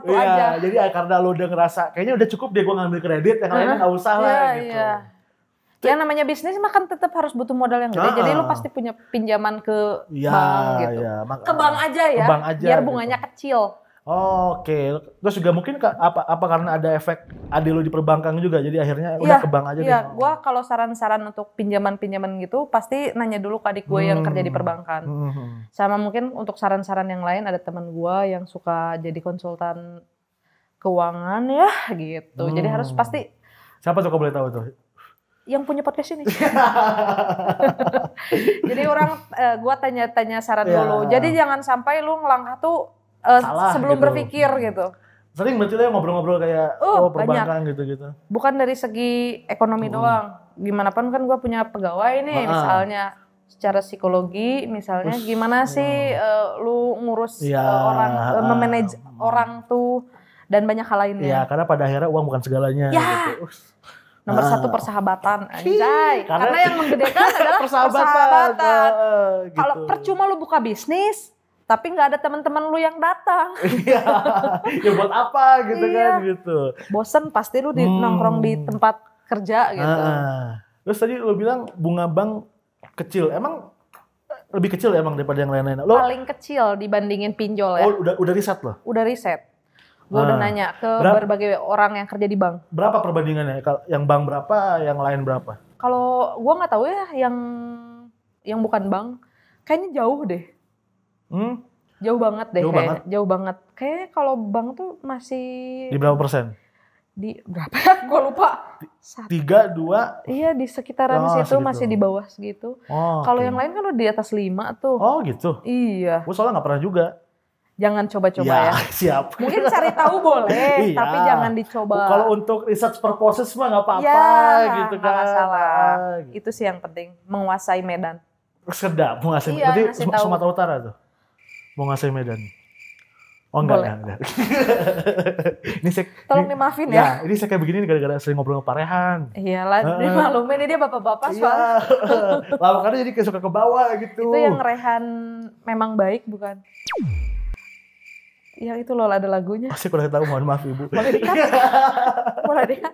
Iya, aja. jadi karena lo udah ngerasa kayaknya udah cukup deh gue ngambil kredit, yang lainnya nggak usah lah gitu. Iya. Ya namanya bisnis mah kan tetap harus butuh modal yang gede. Jadi lu pasti punya pinjaman ke bank gitu. Iya. Ke bank aja ya. Ke bank aja biar gitu. bunganya kecil. Oke. Terus juga mungkin apa karena ada efek adik lu di perbankan juga, jadi akhirnya udah ke bank aja Iya, deh. gua kalau saran-saran untuk pinjaman-pinjaman gitu pasti nanya dulu ke adik gue yang kerja di perbankan. Sama mungkin untuk saran-saran yang lain ada teman gua yang suka jadi konsultan keuangan ya gitu. Jadi harus pasti Siapa tuh kalau boleh tahu tuh? yang punya podcast ini. Jadi gua tanya-tanya saran dulu. Jadi jangan sampai lu ngelangkah tuh Salah sebelum gitu. berpikir gitu. Sering berarti lo ngobrol-ngobrol kayak perbankan gitu-gitu. Bukan dari segi ekonomi doang. Gimana pun kan gue punya pegawai nih, misalnya secara psikologi, misalnya gimana sih lu ngurus orang, memanage orang tuh dan banyak hal lainnya. Iya, karena pada akhirnya uang bukan segalanya. Ya. Gitu. Nomor 1 persahabatan, anjay. Karena yang membedakan adalah persahabatan. Gitu. Kalau percuma lu buka bisnis, tapi nggak ada teman-teman lu yang datang. Iya, ya buat apa gitu kan gitu. Bosen pasti lu nongkrong di tempat kerja gitu. Terus tadi lu bilang bunga bank kecil, emang lebih kecil ya emang daripada yang lain-lain? Lo paling kecil dibandingin pinjol ya. Oh udah riset loh? Udah riset. Gue udah nanya ke berbagai orang yang kerja di bank. Berapa perbandingannya? Yang bank berapa, yang lain berapa? Kalau gue nggak tahu ya yang bukan bank, kayaknya jauh deh. Jauh banget deh. Jauh banget. Kayaknya kalau bank tuh masih di berapa persen? Di berapa ya? Gue lupa. 3, 2? Iya di sekitaran situ segitu. Masih di bawah segitu. Kalau yang lain kan udah di atas 5 tuh. Oh gitu? Iya. Gue soalnya nggak pernah juga. Jangan coba-coba ya. Siap. Mungkin cari tahu boleh, tapi jangan dicoba. Kalau untuk research purposes mah nggak apa-apa gitu kan. Nggak masalah. Gitu. Itu sih yang penting, menguasai medan. Sedap, menguasai. Berarti Sumatera Utara tuh? Menguasai medan. Oh enggak ya. Ini tolong dimaafin ya. Ini saya kayak begini gara-gara sering ngobrol sama Pak Rehan. Iyalah, dimaklumin dia bapak-bapak soalnya. Lawakannya jadi kayak suka ke bawah gitu. Itu yang Rehan memang baik bukan? Ya itu loh ada lagunya. Pasti kurang tahu, mohon maaf Ibu. Boleh dikat? Boleh dikat?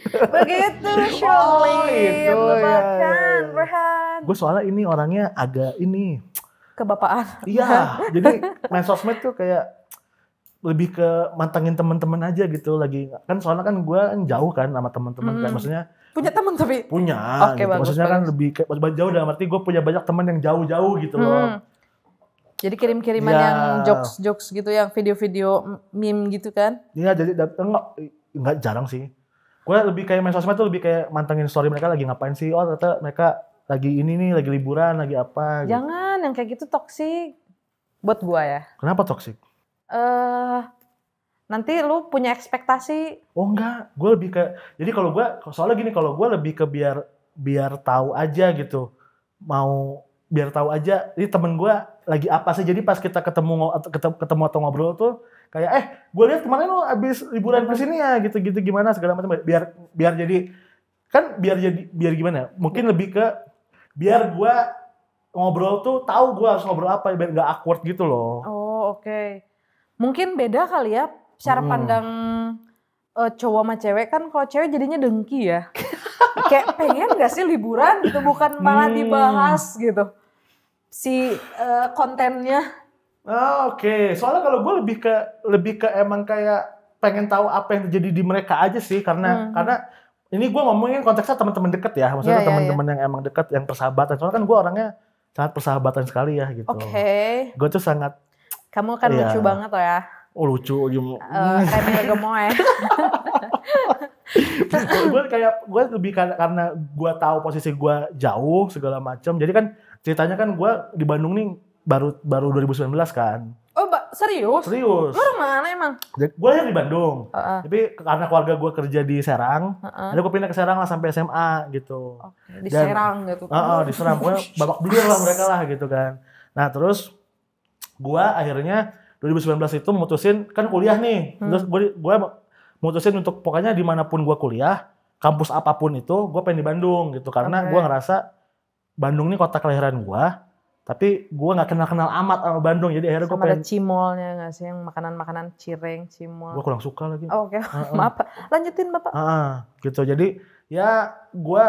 Begitu Shirley, lupakan Rehan. Gue soalnya ini orangnya agak ini. Kebapaan. Iya, jadi main sosmed tuh kayak lebih ke mantengin teman-teman aja gitu lagi. Kan soalnya kan gue jauh kan sama teman-teman kan, maksudnya. Punya teman tapi? Punya. Oke, gitu. bagus. Maksudnya kan lebih kayak jauh dalam arti gue punya banyak teman yang jauh-jauh gitu loh. Jadi kirim-kiriman yang jokes-jokes gitu, yang video-video meme gitu kan? Iya, jadi enggak jarang sih. Gue lebih kayak main sosmed tuh lebih kayak mantengin story mereka lagi ngapain sih. Oh ternyata mereka lagi ini nih, lagi liburan, lagi apa. Jangan, yang kayak gitu toksik. Buat gue ya. Kenapa toksik? Nanti lu punya ekspektasi. Oh enggak, gue lebih ke, jadi kalau gue, soalnya gini, kalau gue lebih ke biar tahu aja gitu. Biar tahu aja, ini temen gue lagi apa sih. Jadi pas kita ketemu atau ngobrol tuh, kayak gue lihat kemarin lu abis liburan ke sini ya, gitu-gitu gimana segala macam. Biar jadi, kan biar gimana ya, mungkin lebih ke biar gue ngobrol tuh tahu gue harus ngobrol apa biar nggak awkward gitu loh. Oh oke. Mungkin beda kali ya cara pandang cowok sama cewek kan. Kalau cewek jadinya dengki ya. Kayak pengen gak sih liburan gitu, bukan malah dibahas gitu si kontennya. Oke. Soalnya kalau gue lebih ke emang kayak pengen tahu apa yang terjadi di mereka aja sih, karena ini gue ngomongin konteksnya teman-teman deket ya, maksudnya teman-teman yang emang deket, yang persahabatan. Soalnya kan gue orangnya sangat persahabatan sekali ya gitu. Oke. Gue tuh sangat. Kamu kan lucu banget loh ya. Oh lucu gimana? Remil gemoy. gue lebih karena gue tahu posisi gue jauh segala macam. Jadi kan ceritanya kan gue di Bandung nih baru 2019 kan. Oh serius? Serius. Lu orang mana emang? Gue yang di Bandung. Tapi karena keluarga gue kerja di Serang, jadi gue pindah ke Serang lah sampai SMA gitu. Di Serang gitu. Di Serang, pokoknya babak belur lah mereka lah gitu kan. Nah terus gue akhirnya 2019 itu mutusin, kan kuliah nih. Terus gue mutusin untuk pokoknya dimanapun gue kuliah, kampus apapun itu, gue pengen di Bandung gitu. Karena gue ngerasa Bandung ini kota kelahiran gue. Tapi gue gak kenal-kenal amat sama Bandung, jadi akhirnya gue pengen... Ada cimolnya gak sih, yang makanan-makanan cireng, cimol? Gue kurang suka lagi. Oh, oke. Maaf, lanjutin Bapak. Gitu, jadi ya gue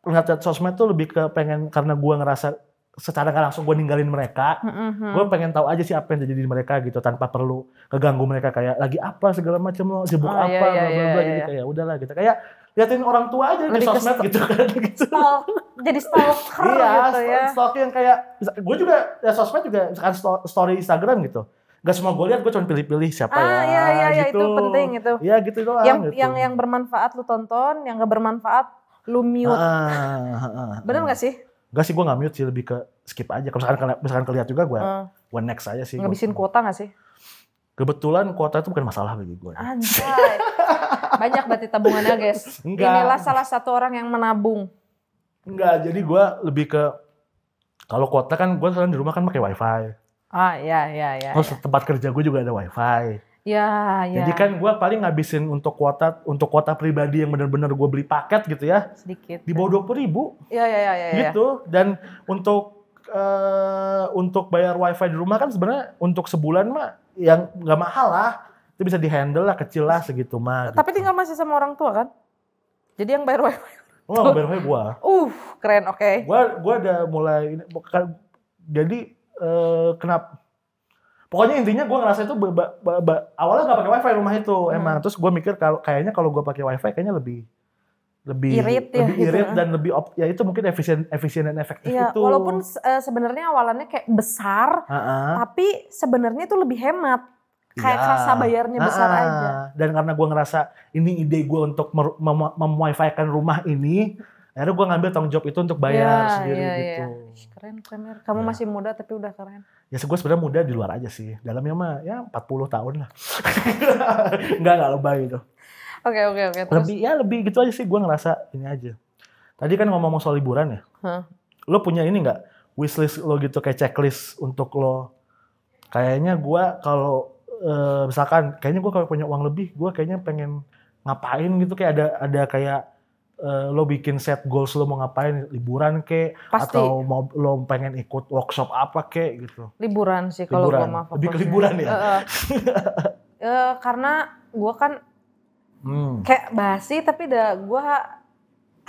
ngeliat sosmed tuh lebih ke pengen, karena gue ngerasa secara gak langsung gue ninggalin mereka, gue pengen tahu aja sih apa yang terjadi di mereka gitu, tanpa perlu keganggu mereka kayak lagi apa segala macam lo, sibuk apa, jadi kayak udahlah gitu, kayak liatin orang tua aja di sosmed gitu kan. Gitu. Jadi stalker gitu ya. Stalker yang kayak, gue juga ya sosmed juga misalkan story Instagram gitu. Gak semua gue lihat, gue cuma pilih-pilih siapa Iya, gitu. Itu penting itu. Iya gitu doang. Yang bermanfaat lu tonton, yang gak bermanfaat lu mute. Bener gak sih? Enggak sih, gue gak mute sih, lebih ke skip aja. Kalau misalkan kelihat juga gue next aja sih. Ngabisin kuota gak sih? Kebetulan kuota itu bukan masalah bagi gue. Anjay. Banyak berarti tabungannya guys. Enggak. Inilah salah satu orang yang menabung. Enggak, jadi gue lebih ke, kalau kuota kan gue sekarang di rumah kan pakai wifi. Iya. Terus tempat kerja gue juga ada wifi. Iya. Jadi kan gue paling ngabisin untuk kuota pribadi yang benar-benar gue beli paket gitu ya. Sedikit. Di bawah 20.000. Iya. Gitu. Dan untuk bayar wifi di rumah kan sebenarnya untuk sebulan mah yang nggak mahal lah. Itu bisa dihandle lah, kecil lah segitu mah. Tapi gitu. tinggal masih sama orang tua kan? Jadi yang bayar wifi. Oh, bayar wifi gue. Keren, oke. Gue udah mulai ini. Jadi kenapa? Pokoknya intinya gue ngerasa itu awalnya nggak pakai wifi rumah itu emang. Terus gue mikir kayaknya kalau gue pakai wifi kayaknya lebih irit dan lebih ya itu mungkin efisien dan efektif itu. Walaupun sebenarnya awalannya kayak besar, tapi sebenarnya itu lebih hemat. Kayak rasa bayarnya besar aja. Dan karena gue ngerasa ini ide gue untuk mem-wifi-kan rumah ini, akhirnya gue ngambil tanggung jawab itu untuk bayar sendiri gitu. Keren. Kamu masih muda tapi udah keren. Ya gue sebenarnya muda di luar aja sih. Dalamnya mah ya 40 tahun lah. Enggak lebay gitu. Oke. Lebih gitu aja sih, gue ngerasa ini aja. Tadi kan ngomong soal liburan ya. Lo punya ini nggak wishlist lo gitu, kayak checklist untuk lo? Kayaknya gue kalau misalkan, kayaknya gue kalau punya uang lebih, gue kayaknya pengen ngapain gitu, kayak ada kayak lo bikin set goals lo mau ngapain, liburan kek, atau mau lo pengen ikut workshop apa kek gitu. Liburan sih kalau gue mah. Lebih ke liburan ya. Karena gue kan kayak basi, tapi gue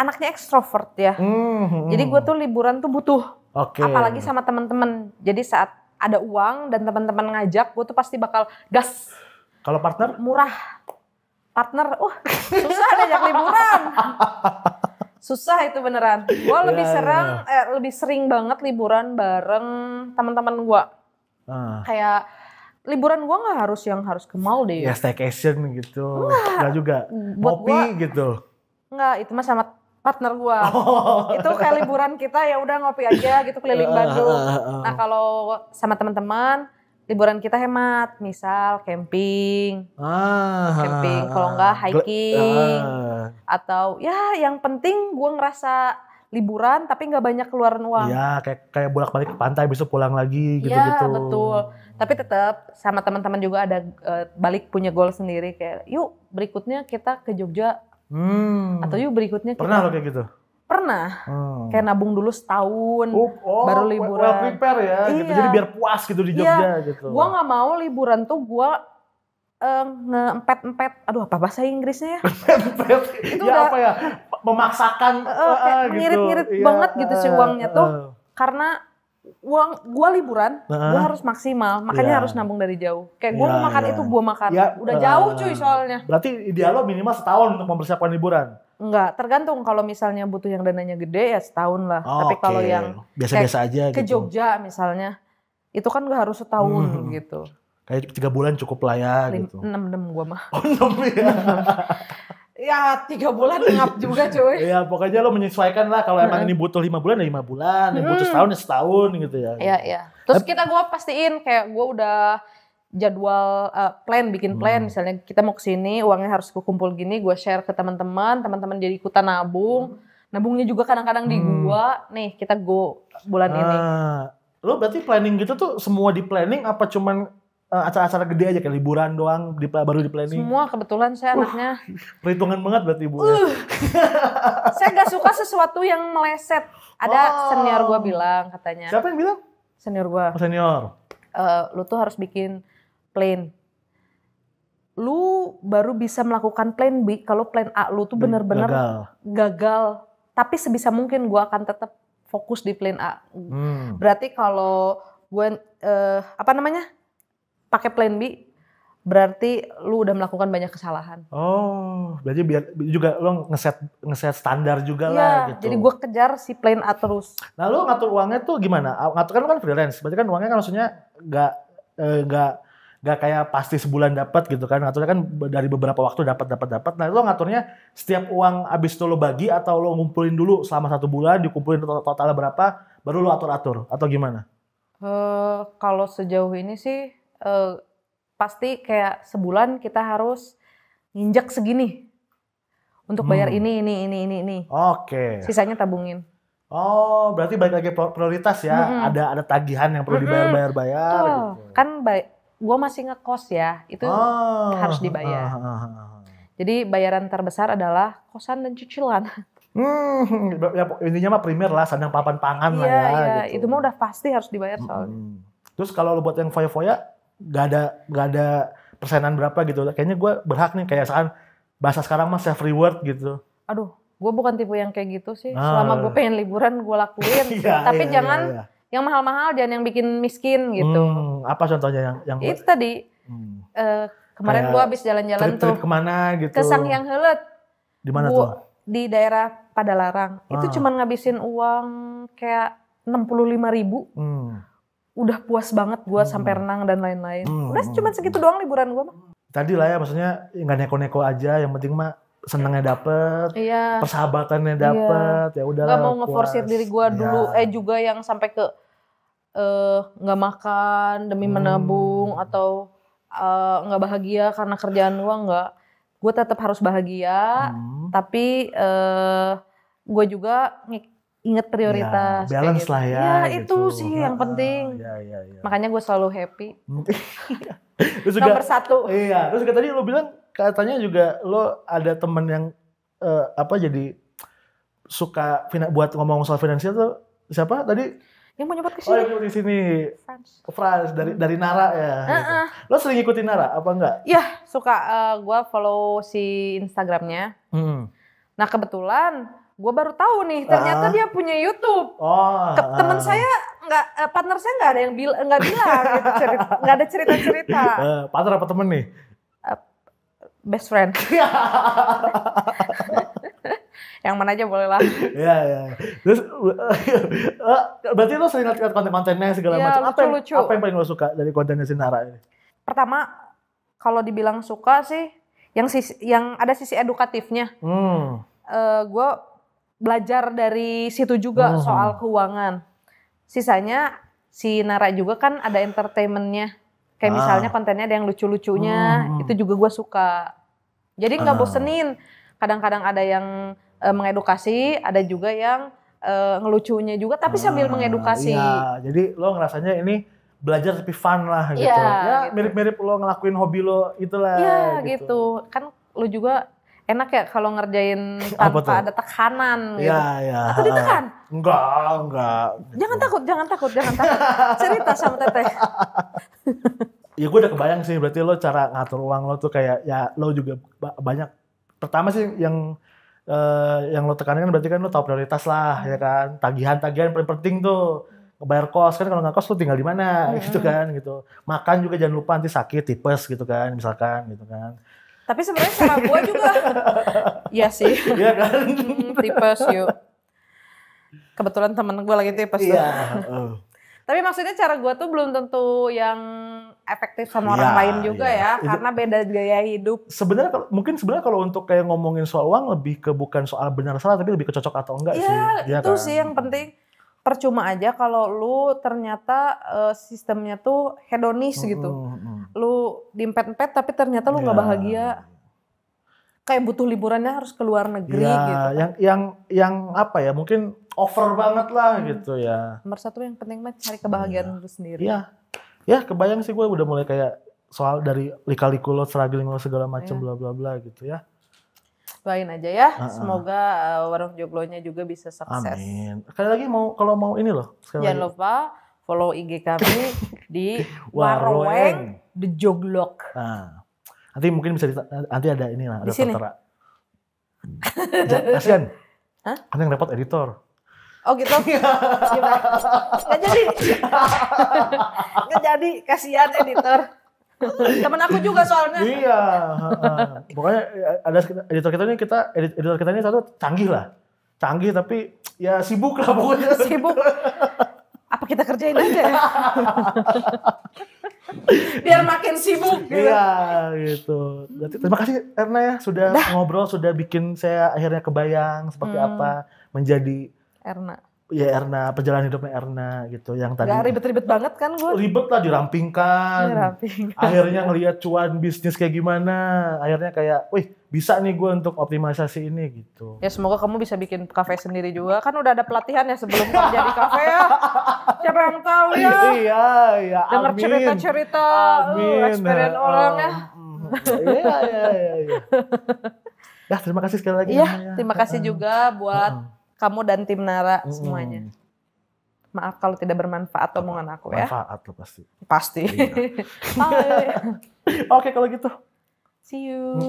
anaknya ekstrovert ya. Jadi gue tuh liburan tuh butuh. Apalagi sama teman-teman. Jadi saat ada uang dan teman-teman ngajak, gue tuh pasti bakal gas. Kalau partner? Murah. Partner, susah diajak liburan. Susah itu beneran. Gue lebih sering banget liburan bareng teman-teman gue. Kayak liburan gue nggak harus ke mall deh. Ya staycation gitu. Enggak juga. Ngopi gitu. Enggak, itu mah sama partner gue. Itu kayak liburan kita ya udah ngopi aja gitu keliling Bandung. Nah kalau sama teman-teman, liburan kita hemat, misal camping, kalau enggak hiking, atau ya yang penting gue ngerasa liburan tapi nggak banyak keluaran uang. Iya, kayak bolak-balik ke pantai, besok pulang lagi gitu-gitu. Iya betul. Tapi tetap sama teman-teman juga ada balik punya goal sendiri, kayak yuk berikutnya kita ke Jogja. Atau yuk berikutnya Pernah lo kayak gitu? Pernah. Kayak nabung dulu setahun, baru liburan. Well prepare ya, gitu. Jadi biar puas gitu di Jogja gitu. Gue nggak mau liburan tuh gue ngeempet-empet. Aduh, apa bahasa Inggrisnya ya? Itu ya apa ya? Memaksakan kayak ngirit-ngirit banget gitu sih uangnya tuh. Karena gue liburan, gue harus maksimal. Makanya harus nabung dari jauh. Kayak gue mau makan itu gue makan. Udah jauh cuy soalnya. Berarti ideal lo minimal setahun untuk mempersiapkan liburan? Enggak, tergantung. Kalau misalnya butuh yang dananya gede ya setahun lah. Tapi kalau yang biasa-biasa aja ke gitu. Jogja misalnya, itu kan gak harus setahun gitu. Kayak 3 bulan cukup lah ya gitu. 6 gue mah. Oh 6 ya? Ya 3 bulan ngap juga cuy. Ya pokoknya lo menyesuaikan lah. Kalau emang ini butuh 5 bulan ya 5 bulan. Yang butuh setahun ya setahun gitu ya. Iya. Terus gue pastiin kayak gue udah jadwal bikin plan. Misalnya kita mau kesini, uangnya harus kumpul gini. Gue share ke teman-teman jadi ikutan nabung. Nabungnya juga kadang-kadang di gua. Nih kita go bulan ini. Lo berarti planning gitu tuh semua di planning apa cuman acara-acara gede aja kayak liburan doang baru di planning? Semua kebetulan saya anaknya. Perhitungan banget berarti ibu. Saya gak suka sesuatu yang meleset. Ada senior gue bilang katanya. Siapa yang bilang? Senior gue. Senior. Lu tuh harus bikin plan. Lu baru bisa melakukan plan B kalau plan A lu tuh benar-benar gagal. Tapi sebisa mungkin gue akan tetap fokus di plan A. Berarti kalau gue pakai plan B, berarti lu udah melakukan banyak kesalahan. Oh, berarti biar juga lo ngeset standar juga lah gitu. Jadi gue kejar si plan A terus. Nah, lo ngatur uangnya tuh gimana? Ngatur kan lo kan freelance, berarti kan uangnya kan maksudnya nggak kayak pasti sebulan dapat gitu kan. Ngaturnya kan dari beberapa waktu dapat. Nah, lo ngaturnya setiap uang habis itu lo bagi atau lo ngumpulin dulu selama 1 bulan, dikumpulin totalnya berapa, baru lo atur-atur atau gimana? Kalau sejauh ini sih pasti kayak sebulan kita harus nginjak segini untuk bayar ini. Oke. Sisanya tabungin. Oh, berarti balik lagi prioritas ya. Ada tagihan yang perlu dibayar gitu. Kan gue masih ngekos ya, itu harus dibayar. Jadi bayaran terbesar adalah kosan dan cicilan. Ya, intinya mah primer lah, sandang papan pangan lah ya. Iya, gitu. itu mah udah pasti harus dibayar soalnya. Terus kalau lo buat yang foya-foya, gak ada persenan berapa gitu. Kayaknya gue berhak nih, kayak misalkan bahasa sekarang mah self reward gitu. Aduh, gue bukan tipe yang kayak gitu sih. Selama gue pengen liburan, gue lakuin. Tapi jangan yang mahal-mahal, jangan yang bikin miskin gitu. Apa contohnya yang itu tadi. Kemarin gue habis jalan-jalan tuh. Trip kemana gitu? Ke Sangyang Heuleut. Di mana tuh? Di daerah Padalarang. Itu cuma ngabisin uang kayak 65.000. Udah puas banget gue sampai renang dan lain-lain. Udah cuma segitu doang liburan gue mah. Tadi lah ya, maksudnya nggak neko-neko aja, yang penting mah senengnya dapet, persahabatannya dapet, ya udah. Gak mau ngeforsir diri gue dulu, juga yang sampai ke nggak makan demi menabung atau nggak bahagia karena kerjaan gue, nggak. Gue tetap harus bahagia, tapi gue juga ingat prioritas. Ya, balance gitu. lah ya. Ya itu sih yang penting. Makanya gue selalu happy. Terus juga, nomor 1. Iya. Terus juga tadi lo bilang katanya juga lo ada temen yang jadi suka buat ngomong soal finansial tuh siapa tadi? Yang mau nyebut ke sini. Oh, yang di sini. Frans dari Nara ya. Gitu. Lo sering ngikutin Nara apa enggak? Iya, suka. Gue follow si Instagramnya. Nah kebetulan gue baru tahu nih, ternyata dia punya YouTube. Temen saya partner saya nggak ada yang bilang gitu, nggak ada cerita-cerita. Partner apa temen nih? Best friend. Yang mana aja boleh lah. Iya. Terus berarti lo sering lihat konten-kontennya segala macam. Apa yang paling lo suka dari kontennya si Nara ini? Pertama, kalau dibilang suka sih, yang ada sisi edukatifnya. Gue belajar dari situ juga soal keuangan. Sisanya si Nara juga kan ada entertainmentnya. Kayak misalnya kontennya ada yang lucu-lucunya, itu juga gue suka. Jadi nggak bosenin. Kadang-kadang ada yang mengedukasi, ada juga yang ngelucunya juga, tapi sambil mengedukasi. Iya, jadi lo ngerasanya ini belajar tapi fun lah gitu. Ya gitu. Mirip-mirip lo ngelakuin hobi lo itulah. Iya gitu. Kan lo juga enak ya kalau ngerjain Apa tuh? tanpa ada tekanan gitu. Iya. Atau ditekan? Enggak. Jangan takut. Cerita sama Teteh. Ya gue udah kebayang sih, berarti lo cara ngatur uang lo tuh kayak ya lo juga banyak. Pertama sih yang lo tekanin kan berarti kan lo tahu prioritas lah ya kan. Tagihan paling penting tuh. Bayar kos kan, kalau nggak kos lo tinggal di mana gitu kan gitu. Makan juga jangan lupa nanti sakit, tipes gitu kan misalkan gitu kan. Tapi sebenarnya cara gue juga, iya sih. Iya kan? Tipes yuk. Kebetulan temen gue lagi tipes tuh. Iya. Tapi maksudnya cara gue tuh belum tentu yang efektif sama orang lain juga ya, karena beda gaya hidup. Sebenarnya mungkin kalau untuk kayak ngomongin soal uang lebih ke bukan soal benar salah, tapi lebih ke cocok atau enggak sih. Iya itu kan? Sih yang penting. Percuma aja kalau lu ternyata sistemnya tuh hedonis gitu. Lu diempet-empet tapi ternyata lu nggak bahagia. Kayak butuh liburannya harus ke luar negeri gitu. Yang apa ya, mungkin over banget lah gitu ya. Nomor satu yang penting mah cari kebahagiaan lu sendiri. Iya. Ya kebayang sih gue udah mulai kayak soal dari lika-liku lo, struggling lo segala macam bla bla bla gitu ya. Doain aja ya, semoga warung joglonya juga bisa sukses. Amin. Sekali lagi kalau mau ini loh. Jangan lupa follow IG kami di Waroweng The Joglok. Nah, nanti mungkin bisa nanti ada ini lah, ada tertera. Kasian. Hah? Kan yang repot editor. Oh gitu? Nggak jadi, kasihan editor. Temen aku juga soalnya. Iya. Pokoknya ada editor kita ini satu canggih lah. Canggih tapi ya sibuk lah pokoknya. Sibuk. Apa kita kerjain aja ya? Biar makin sibuk gitu. Iya gitu. Berarti terima kasih Erna ya sudah ngobrol, sudah bikin saya akhirnya kebayang seperti apa menjadi Erna. Ya Erna, perjalanan hidupnya Erna gitu. Yang tadi gak ribet-ribet banget kan gue? Ribet lah, dirampingkan. Akhirnya ngelihat cuan bisnis kayak gimana. Akhirnya kayak, wih bisa nih gue untuk optimalisasi ini gitu. Ya semoga kamu bisa bikin kafe sendiri juga. Kan udah ada pelatihan ya sebelum kerja di kafe ya. Siapa yang tahu ya? Iya. Dengar cerita-cerita, experience orang ya. Iya. Ya terima kasih sekali lagi. Iya, terima kasih juga buat kamu dan tim Nara semuanya. Maaf kalau tidak bermanfaat omongan aku ya. Manfaat lo pasti. Pasti. Iya. Oke kalau gitu. See you.